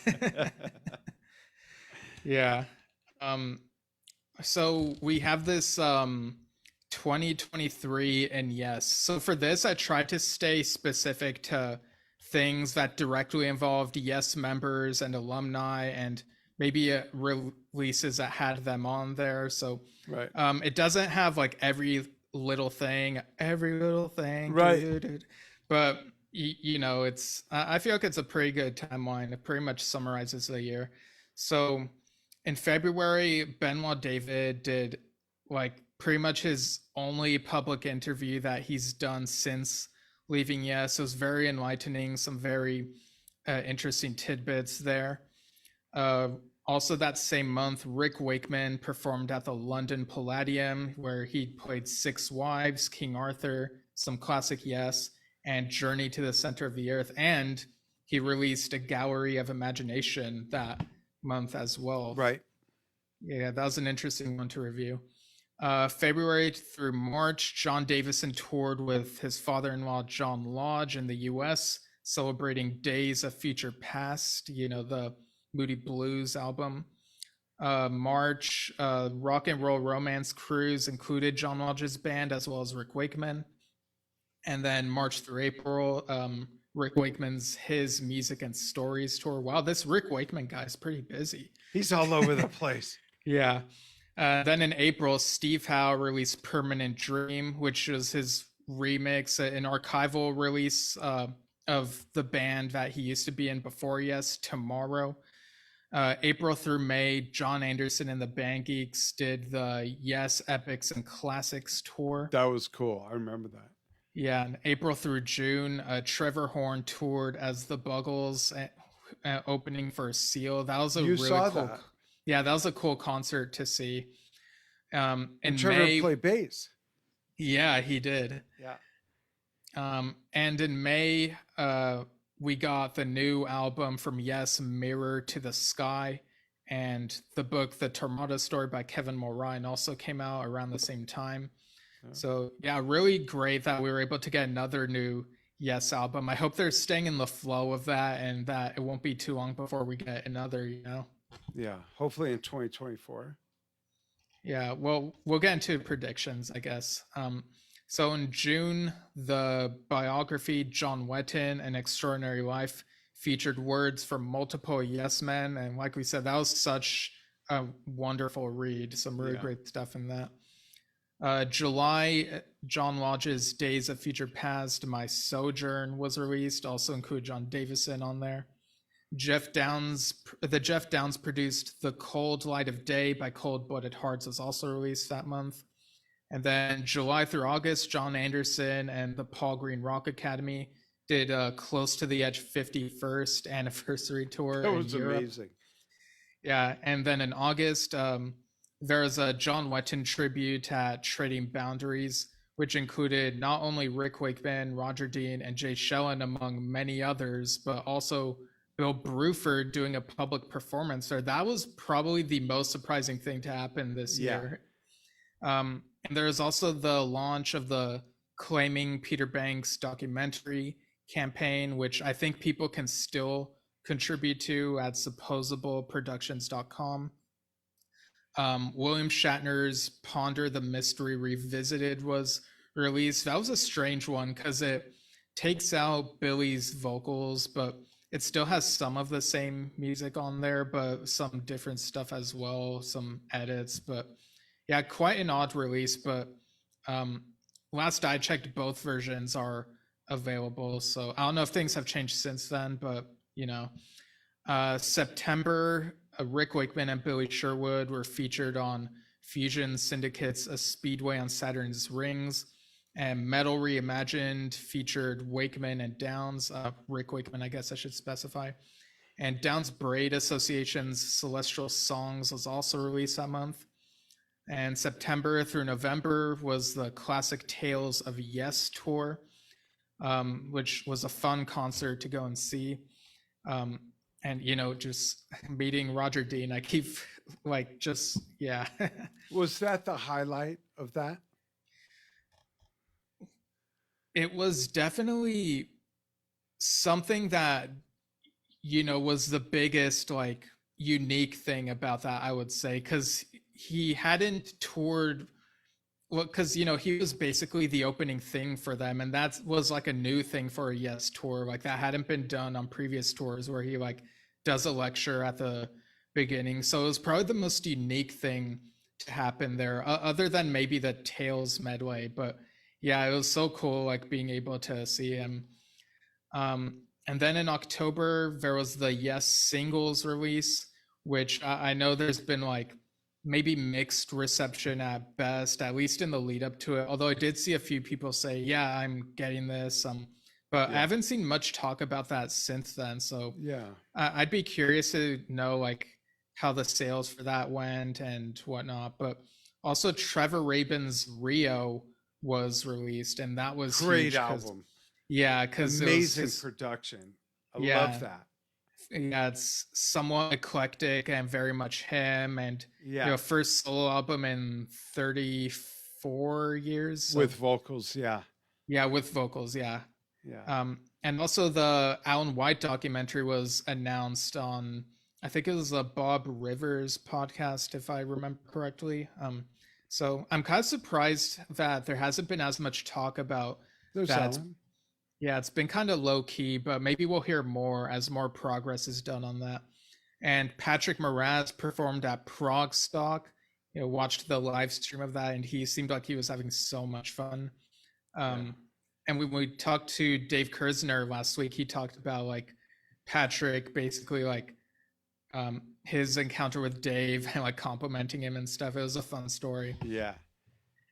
Yeah. Um, so we have this 2023 and yes. So for this I tried to stay specific to things that directly involved yes members and alumni and maybe releases that had them on there. So right, it doesn't have like every little thing, right. but you know, it's I feel like it's a pretty good timeline. It pretty much summarizes the year. So in February, Benoit David did like pretty much his only public interview that he's done since leaving Yes. It was very enlightening, some very interesting tidbits there. uh, Also, that same month, Rick Wakeman performed at the London Palladium, where he played Six Wives, King Arthur, some classic Yes, and Journey to the Center of the Earth. And he released a Gallery of Imagination that month as well. Right. Yeah, that was an interesting one to review. February through March, John Davison toured with his father-in-law, John Lodge, in the U.S., celebrating Days of Future Past, you know, the Moody Blues album. March, Rock and Roll Romance Cruise included John Lodge's band as well as Rick Wakeman. And then March through April, Rick Wakeman's His Music and Stories tour. Wow, this Rick Wakeman guy is pretty busy. He's all over the place. Yeah. Then in April, Steve Howe released Permanent Dream, which was his remix, an archival release of the band that he used to be in before Yes, Tomorrow. April through May, Jon Anderson and the Band Geeks did the Yes Epics and Classics tour. That was cool. I remember that. Yeah, and April through June, Trevor Horn toured as the Buggles, opening for Seal. That was a you really saw cool. That. Yeah, that was a cool concert to see. And Trevor played bass. Yeah, he did. Yeah. And in May, we got the new album from Yes, Mirror to the Sky, and the book The Tormata Story by Kevin Mulrine also came out around the same time. Yeah. So yeah, really great that we were able to get another new Yes album. I hope they're staying in the flow of that, and that it won't be too long before we get another, you know. Yeah, hopefully in 2024. Yeah, well, we'll get into predictions, I guess. So in June, the biography John Wetton, An Extraordinary Life, featured words from multiple Yes Men. And like we said, that was such a wonderful read. Some really great stuff in that. July, John Lodge's Days of Future Past, My Sojourn was released. Also include John Davison on there. The Jeff Downes produced The Cold Light of Day by Cold Blooded Hearts was also released that month. And then July through August, Jon Anderson and the Paul Green Rock Academy did Close to the Edge 51st anniversary tour. That was amazing. Yeah, and then in August, there's a John Wetton tribute at Trading Boundaries, which included not only Rick Wakeman, Roger Dean, and Jay Shellen, among many others, but also Bill Bruford doing a public performance there. That was probably the most surprising thing to happen this year. And there's also the launch of the Claiming Peter Banks documentary campaign, which I think people can still contribute to at supposableproductions.com. William Shatner's Ponder the Mystery Revisited was released. That was a strange one because it takes out Billy's vocals, but it still has some of the same music on there, but some different stuff as well, some edits. But yeah, quite an odd release. But last I checked, both versions are available. So I don't know if things have changed since then, but you know. September, Rick Wakeman and Billy Sherwood were featured on Fusion Syndicate's A Speedway on Saturn's Rings. And Metal Reimagined featured Wakeman and Downes, Rick Wakeman, I guess I should specify. And Downes Braid Association's Celestial Songs was also released that month. And September through November was the Classic Tales of Yes tour, which was a fun concert to go and see. And, you know, just meeting Roger Dean, I keep like just, yeah. Was that the highlight of that? It was definitely something that, you know, was the biggest like unique thing about that, I would say, because he hadn't toured, well, because, you know, he was basically the opening thing for them, and that was like a new thing for a Yes tour. Like that hadn't been done on previous tours where he like does a lecture at the beginning. So it was probably the most unique thing to happen there, other than maybe the Tails medley. But yeah, it was so cool, like being able to see him. And then in October, there was the Yes singles release, which I know there's been like maybe mixed reception at best, at least in the lead up to it. Although I did see a few people say, "Yeah, I'm getting this," but I haven't seen much talk about that since then. So yeah, I'd be curious to know like how the sales for that went and whatnot. But also, Trevor Rabin's Rio was released, and that was great huge because album, yeah, because it was amazing his production. I love yeah, that. yeah, it's somewhat eclectic and very much him, and Yeah, first solo album in 34 years. So with vocals. Yeah, yeah, with vocals, yeah. yeah. And also the Alan White documentary was announced on, I think it was a Bob Rivers podcast, if I remember correctly. So I'm kind of surprised that there hasn't been as much talk about There's that. Alan. Yeah, it's been kind of low key, but maybe we'll hear more as more progress is done on that. And Patrick Moraz performed at Prague Stock. Watched the live stream of that, and he seemed like he was having so much fun. Yeah. And when we talked to Dave Kersner last week, he talked about like Patrick basically like his encounter with Dave and like complimenting him and stuff. It was a fun story. Yeah.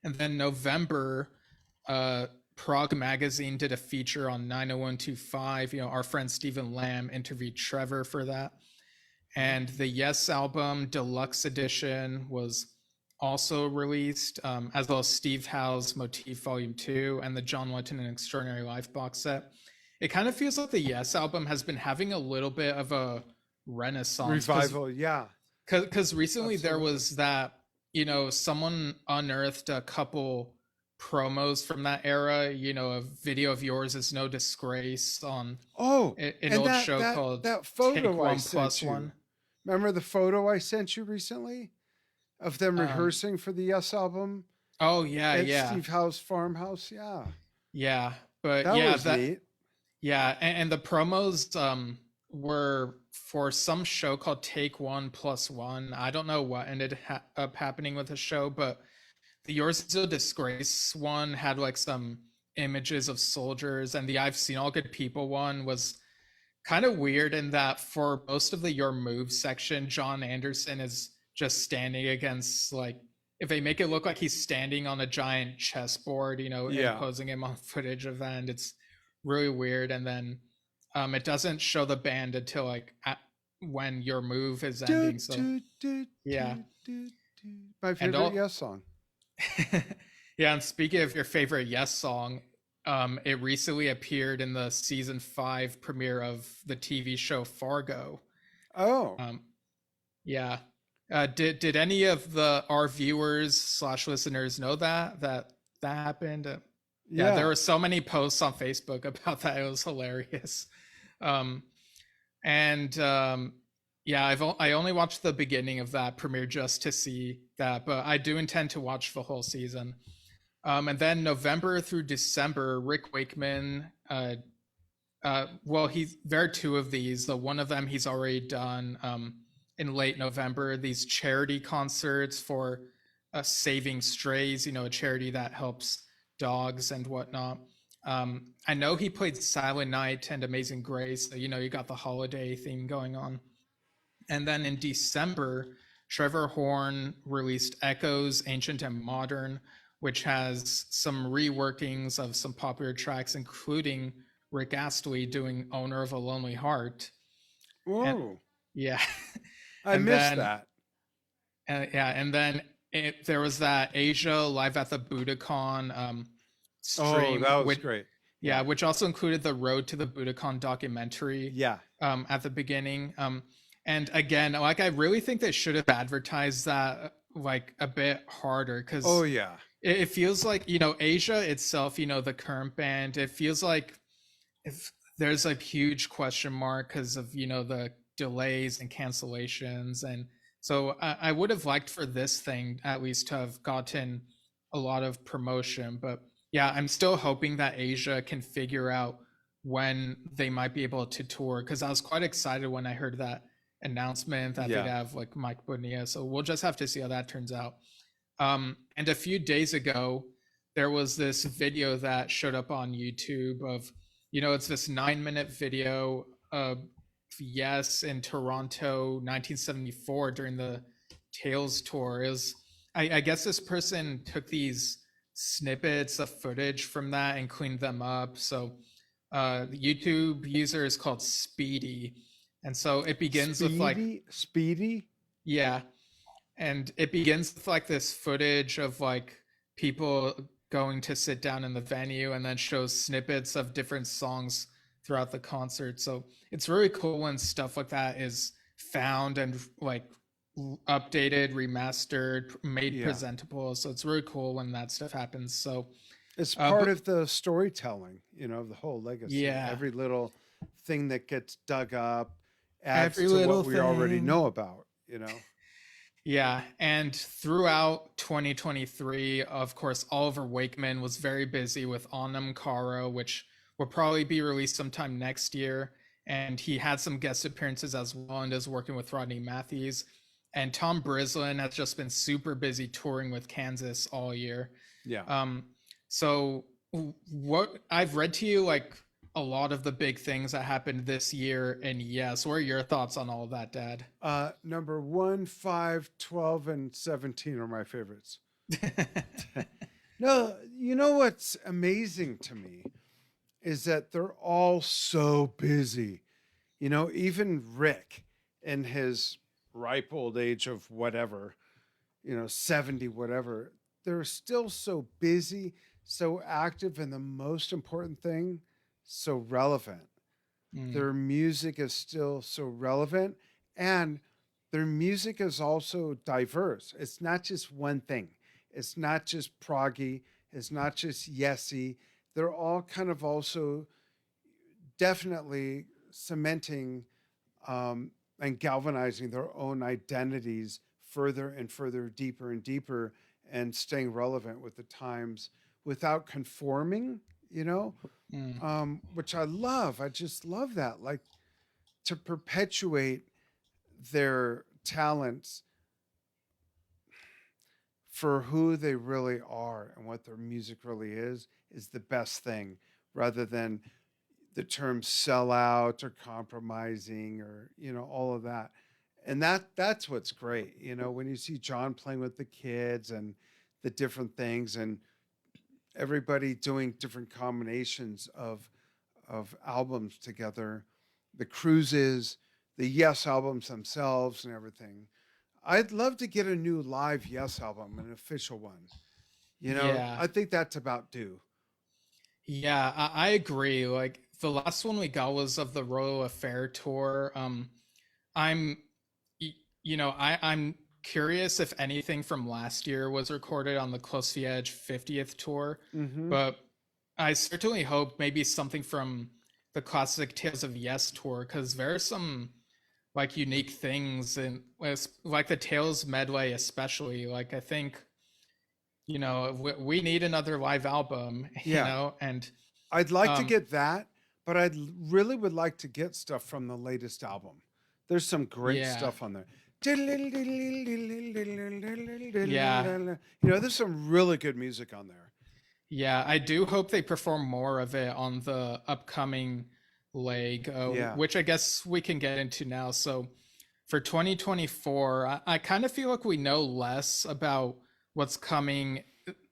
And then November, Prague Magazine did a feature on 90125. Our friend Stephen Lamb interviewed Trevor for that. And the Yes album deluxe edition was also released, as well as Steve Howe's Motif Volume 2 and the John Lennon and Extraordinary Life box set. It kind of feels like the Yes album has been having a little bit of a renaissance. Revival, yeah. Because recently there was that, someone unearthed a couple promos from that era, a video of Yours Is No Disgrace on an old show called that photo Take One I sent Plus you. One. Remember the photo I sent you recently of them rehearsing for the Yes album? Oh yeah, at Steve Howe's farmhouse, yeah. Yeah, but that yeah, was neat. Yeah, and the promos were for some show called Take One Plus One. I don't know what ended up happening with the show, but the Yours Is a Disgrace one had like some images of soldiers, and the I've Seen All Good People one was kind of weird in that for most of the Your Move section, Jon Anderson is just standing against, like, if they make it look like he's standing on a giant chessboard, imposing him on footage of that, and it's really weird. And then it doesn't show the band until like when Your Move is ending. Yeah. My favorite Yes song. Yeah, and speaking of your favorite Yes song, it recently appeared in the season 5 premiere of the TV show Fargo. Oh. Yeah. Did any of our viewers / listeners know that happened? Yeah, there were so many posts on Facebook about that. It was hilarious. Yeah, I only watched the beginning of that premiere just to see that, but I do intend to watch the whole season. And then November through December, Rick Wakeman, there are 2 of these. The one of them he's already done in late November, these charity concerts for Saving Strays, a charity that helps dogs and whatnot. I know he played Silent Night and Amazing Grace, so you got the holiday theme going on. And then in December, Trevor Horn released Echoes, Ancient and Modern, which has some reworkings of some popular tracks, including Rick Astley doing Owner of a Lonely Heart. Whoa. Yeah. I missed that. And then there was that Asia Live at the Budokan stream. Oh, that was great. Yeah, which also included the Road to the Budokan documentary. Yeah. At the beginning. And again, like, I really think they should have advertised that like a bit harder, because it feels like, Asia itself, the current band, it feels like if there's a huge question mark because of, the delays and cancellations. And so I would have liked for this thing at least to have gotten a lot of promotion. But yeah, I'm still hoping that Asia can figure out when they might be able to tour, because I was quite excited when I heard that announcement that they'd Yeah. have like Mike Bonilla. So we'll just have to see how that turns out. And a few days ago, there was this video that showed up on YouTube of, it's this 9-minute video of Yes in Toronto, 1974 during the Tales tour. I guess this person took these snippets of footage from that and cleaned them up. So the YouTube user is called Speedy. And so it begins with like, Speedy. yeah, and it begins with like this footage of like people going to sit down in the venue, and then shows snippets of different songs throughout the concert. So it's really cool when stuff like that is found and like updated, remastered, made presentable. So it's really cool when that stuff happens. So it's part of the storytelling, of the whole legacy. Yeah, every little thing that gets dug up adds every to little what we thing. already know about. Yeah, and throughout 2023, of course, Oliver Wakeman was very busy with Onam Kara, which will probably be released sometime next year. And he had some guest appearances as well, and is working with Rodney Matthews. And Tom Brislin has just been super busy touring with Kansas all year. Yeah. So what I've read to you, like a lot of the big things that happened this year, and yes, what are your thoughts on all of that, Dad? Number 1, 5, 12, and 17 are my favorites. No, you know what's amazing to me is that they're all so busy. Even Rick in his ripe old age of whatever, 70, whatever, they're still so busy, so active, and the most important thing, so relevant. Their music is still so relevant, and their music is also diverse. It's not just one thing. It's not just proggy. It's not just yesy. They're all kind of also definitely cementing and galvanizing their own identities further and further, deeper and deeper, and staying relevant with the times without conforming, which I love. I just love that. Like, to perpetuate their talents for who they really are and what their music really is the best thing, rather than the term sell out or compromising or, all of that. And that's what's great, when you see Jon playing with the kids and the different things, and everybody doing different combinations of albums together, the cruises, the Yes albums themselves, and everything. I'd love to get a new live Yes album, an official one. Yeah. I think that's about due. Yeah, I agree. Like the last one we got was of the Royal Affair tour. I'm, I'm curious if anything from last year was recorded on the Close to the Edge 50th tour, but I certainly hope maybe something from the Classic Tales of Yes tour, because there are some like unique things, and like the Tales medley especially. Like I think, we need another live album, and I'd like to get that, but I really would like to get stuff from the latest album. There's some great stuff on there. Yeah. There's some really good music on there. Yeah, I do hope they perform more of it on the upcoming leg, which I guess we can get into now. So for 2024, I kind of feel like we know less about what's coming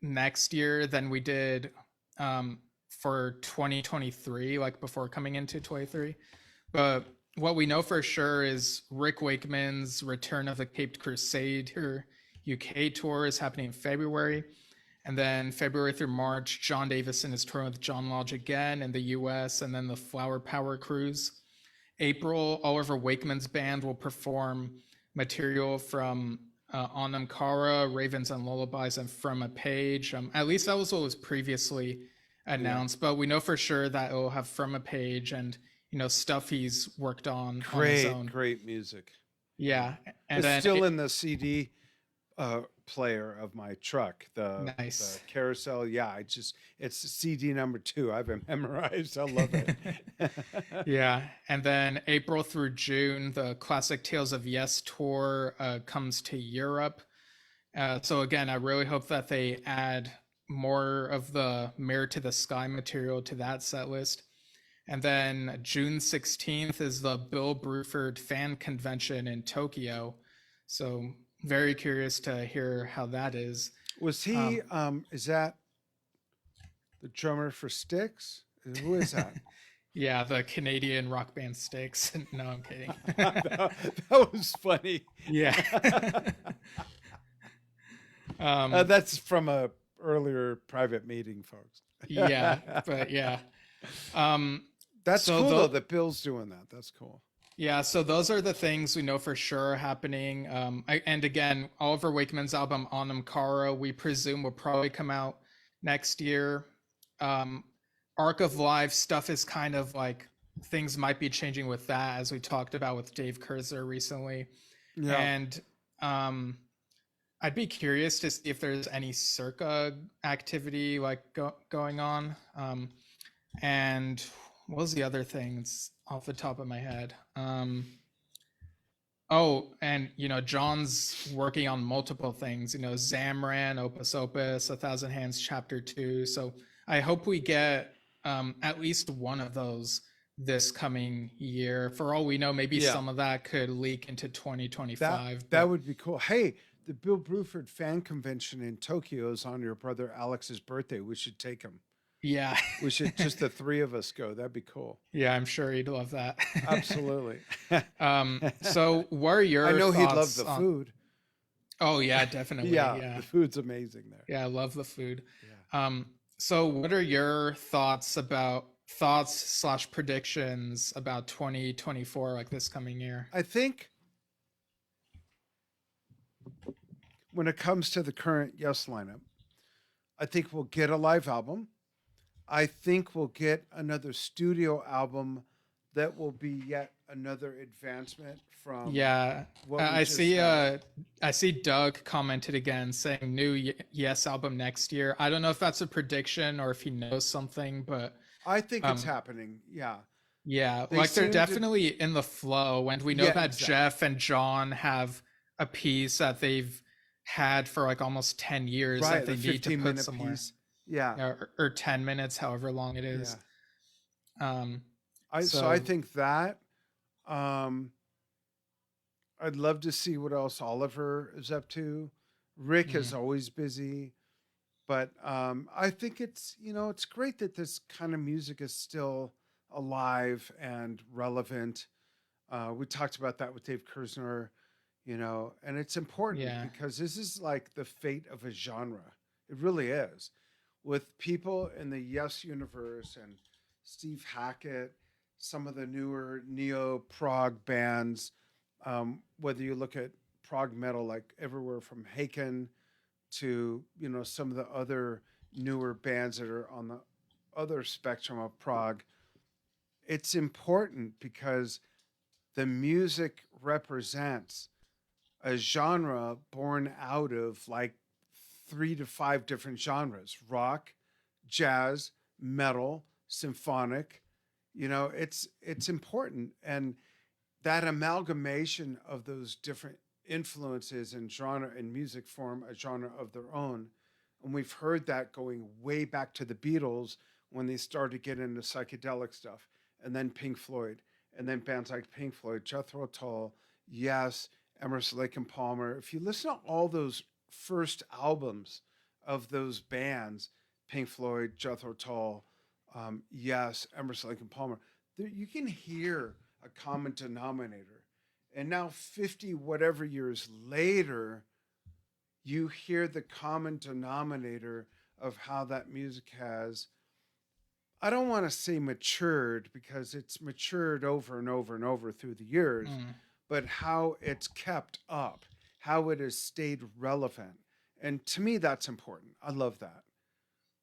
next year than we did for 2023, like before coming into 23. But what we know for sure is Rick Wakeman's Return of the Caped Crusader UK tour is happening in February. And then February through March, John Davison is touring with John Lodge again in the US, and then the Flower Power Cruise. April, Oliver Wakeman's band will perform material from Onam Kara, Ravens and Lullabies, and From a Page. At least that was what was previously announced, but we know for sure that it will have From a Page and stuff he's worked on his own. Great music. Yeah, and it's then still in the CD player of my truck. The Nice. carousel. Yeah, it's CD number 2. I've been memorized. I love it. Yeah, and then April through June, the Classic Tales of Yes tour comes to Europe. So again, I really hope that they add more of the Mirror to the Sky material to that set list. And then June 16th is the Bill Bruford fan convention in Tokyo. So very curious to hear how that is. Was he? Is that the drummer for Styx? Who is that? Yeah, the Canadian rock band Styx. No, I'm kidding. That was funny. Yeah. That's from a earlier private meeting, folks. Yeah, but yeah. That's so cool though that Bill's doing that. That's cool. Yeah, so those are the things we know for sure are happening. And again, Oliver Wakeman's album Onum Kara, we presume will probably come out next year. Arc of Live stuff is kind of like things might be changing with that, as we talked about with Dave Kurzer recently. Yeah. And I'd be curious to see if there's any Circa activity like going on. And what was the other things off the top of my head? Oh, and Jon's working on multiple things. Zamran, Opus Opus, A Thousand Hands, Chapter 2. So I hope we get at least one of those this coming year. For all we know, maybe some of that could leak into 2025. That would be cool. Hey, the Bill Bruford fan convention in Tokyo is on your brother Alex's birthday. We should take him. Yeah. We should just the 3 of us go. That'd be cool. Yeah, I'm sure he'd love that. Absolutely. So what are your I know he'd love thoughts the food. Oh yeah, definitely. Yeah. The food's amazing there. Yeah, I love the food. Yeah. So what are your thoughts / predictions about 2024, like this coming year? I think when it comes to the current Yes lineup, I think we'll get a live album. I think we'll get another studio album that will be yet another advancement from. Yeah, I see Doug commented again saying new Yes album next year. I don't know if that's a prediction or if he knows something, but I think it's happening. Yeah. Yeah, they're definitely in the flow, and we know that exactly. Jeff and Jon have a piece that they've had for like almost 10 years that they need to put somewhere. Piece. Yeah. Or 10 minutes, however long it is. Yeah. So I think that I'd love to see what else Oliver is up to. Rick is always busy, but I think it's great that this kind of music is still alive and relevant. We talked about that with Dave Kersner, and it's important because this is like the fate of a genre. It really is. With people in the Yes universe and Steve Hackett, some of the newer neo-prog bands, whether you look at prog metal, like everywhere from Haken to, some of the other newer bands that are on the other spectrum of prog, it's important because the music represents a genre born out of like 3 to 5 different genres: rock, jazz, metal, symphonic. It's important. And that amalgamation of those different influences and genre and music form a genre of their own. And we've heard that going way back to the Beatles when they started to get into psychedelic stuff, and then Pink Floyd, and then bands like Pink Floyd, Jethro Tull, Yes, Emerson, Lake and Palmer. If you listen to all those first albums of those bands, Pink Floyd, Jethro Tull, Yes, Emerson, Lake and Palmer, you can hear a common denominator. And now 50 whatever years later, you hear the common denominator of how that music has, I don't want to say matured because it's matured over and over and over through the years, but how it's kept up, how it has stayed relevant. And to me, that's important. I love that.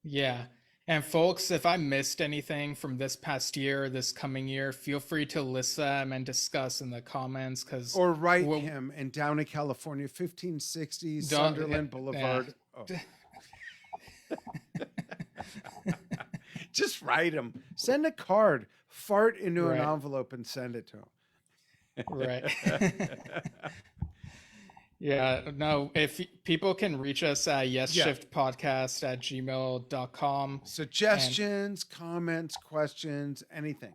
Yeah. And folks, if I missed anything from this past year, this coming year, feel free to list them and discuss in the comments because Or write we'll, him in Downey, California, 1560 don't, Sunderland yeah. Boulevard. Oh. Just write him. Send a card. Fart into an Right, envelope and send it to right. him. Yeah, no, if people can reach us at Yeah. yesshiftpodcast@gmail.com. And Suggestions, comments, questions, anything.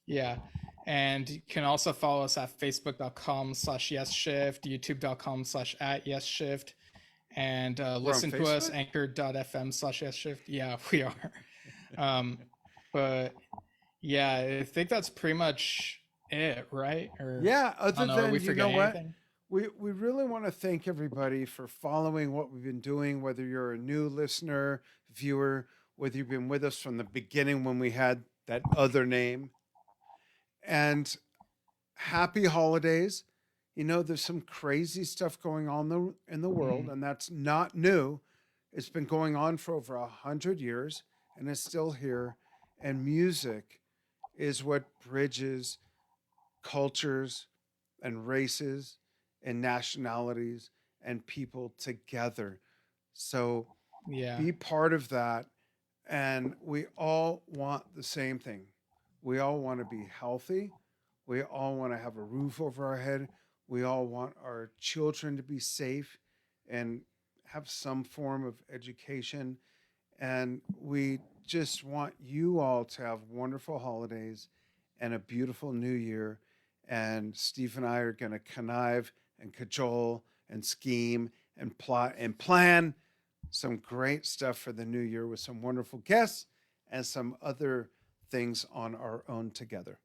yeah, and you can also follow us at facebook.com/yesshift, youtube.com/@yesshift, and We're on listen to us Facebook? anchor.fm/yesshift. Yeah, we are. Um, but yeah, I think that's pretty much it, right? Or Yeah, I other don't know, are than, we you know forgetting what? anything? We really want to thank everybody for following what we've been doing, whether you're a new listener, viewer, whether you've been with us from the beginning when we had that other name. And happy holidays. You know, there's some crazy stuff going on in the world, Mm, and that's not new. It's been going on for over 100 years, and it's still here. And music is what bridges cultures and races and nationalities and people together. So yeah, be part of that. And we all want the same thing. We all want to be healthy. We all want to have a roof over our head. We all want our children to be safe and have some form of education. And we just want you all to have wonderful holidays and a beautiful new year. And Steve and I are going to connive and cajole and scheme and plot and plan some great stuff for the new year with some wonderful guests and some other things on our own together.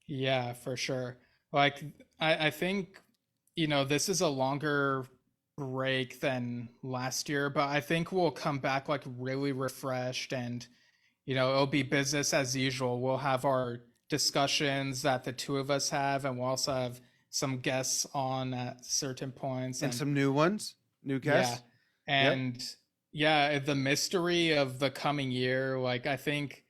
yeah, for sure. Like, I think, this is a longer break than last year, but I think we'll come back like really refreshed and, it'll be business as usual. We'll have our discussions that the two of us have, and we'll also have some guests on at certain points. And And some new ones, new yeah, guests. Yep. and yeah, the mystery of the coming year, like, I think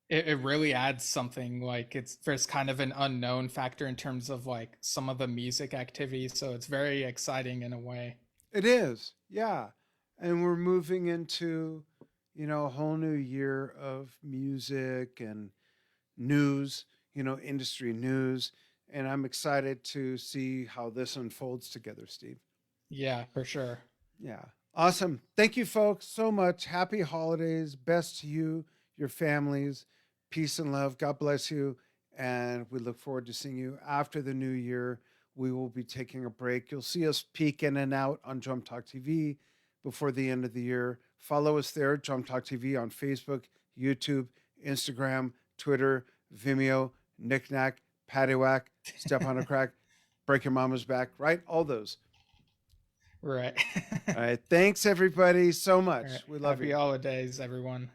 it really adds something. Like, there's kind of an unknown factor in terms of like some of the music activities, so it's very exciting in a way. It is. Yeah. And we're moving into, a whole new year of music and news, industry news. And I'm excited to see how this unfolds together, Steve. Yeah, for sure. Yeah. Awesome. Thank you, folks, so much. Happy holidays. Best to you, your families. Peace and love. God bless you. And we look forward to seeing you after the new year. We will be taking a break. You'll see us peek in and out on Drum Talk TV before the end of the year. Follow us there, Drum Talk TV, on Facebook, YouTube, Instagram, Twitter, Vimeo, Knickknack, Paddywhack, Step on a Crack, Break Your Mama's Back, right? All those. Right. All right. Thanks, everybody, so All much. right. We love Happy you. holidays, everyone.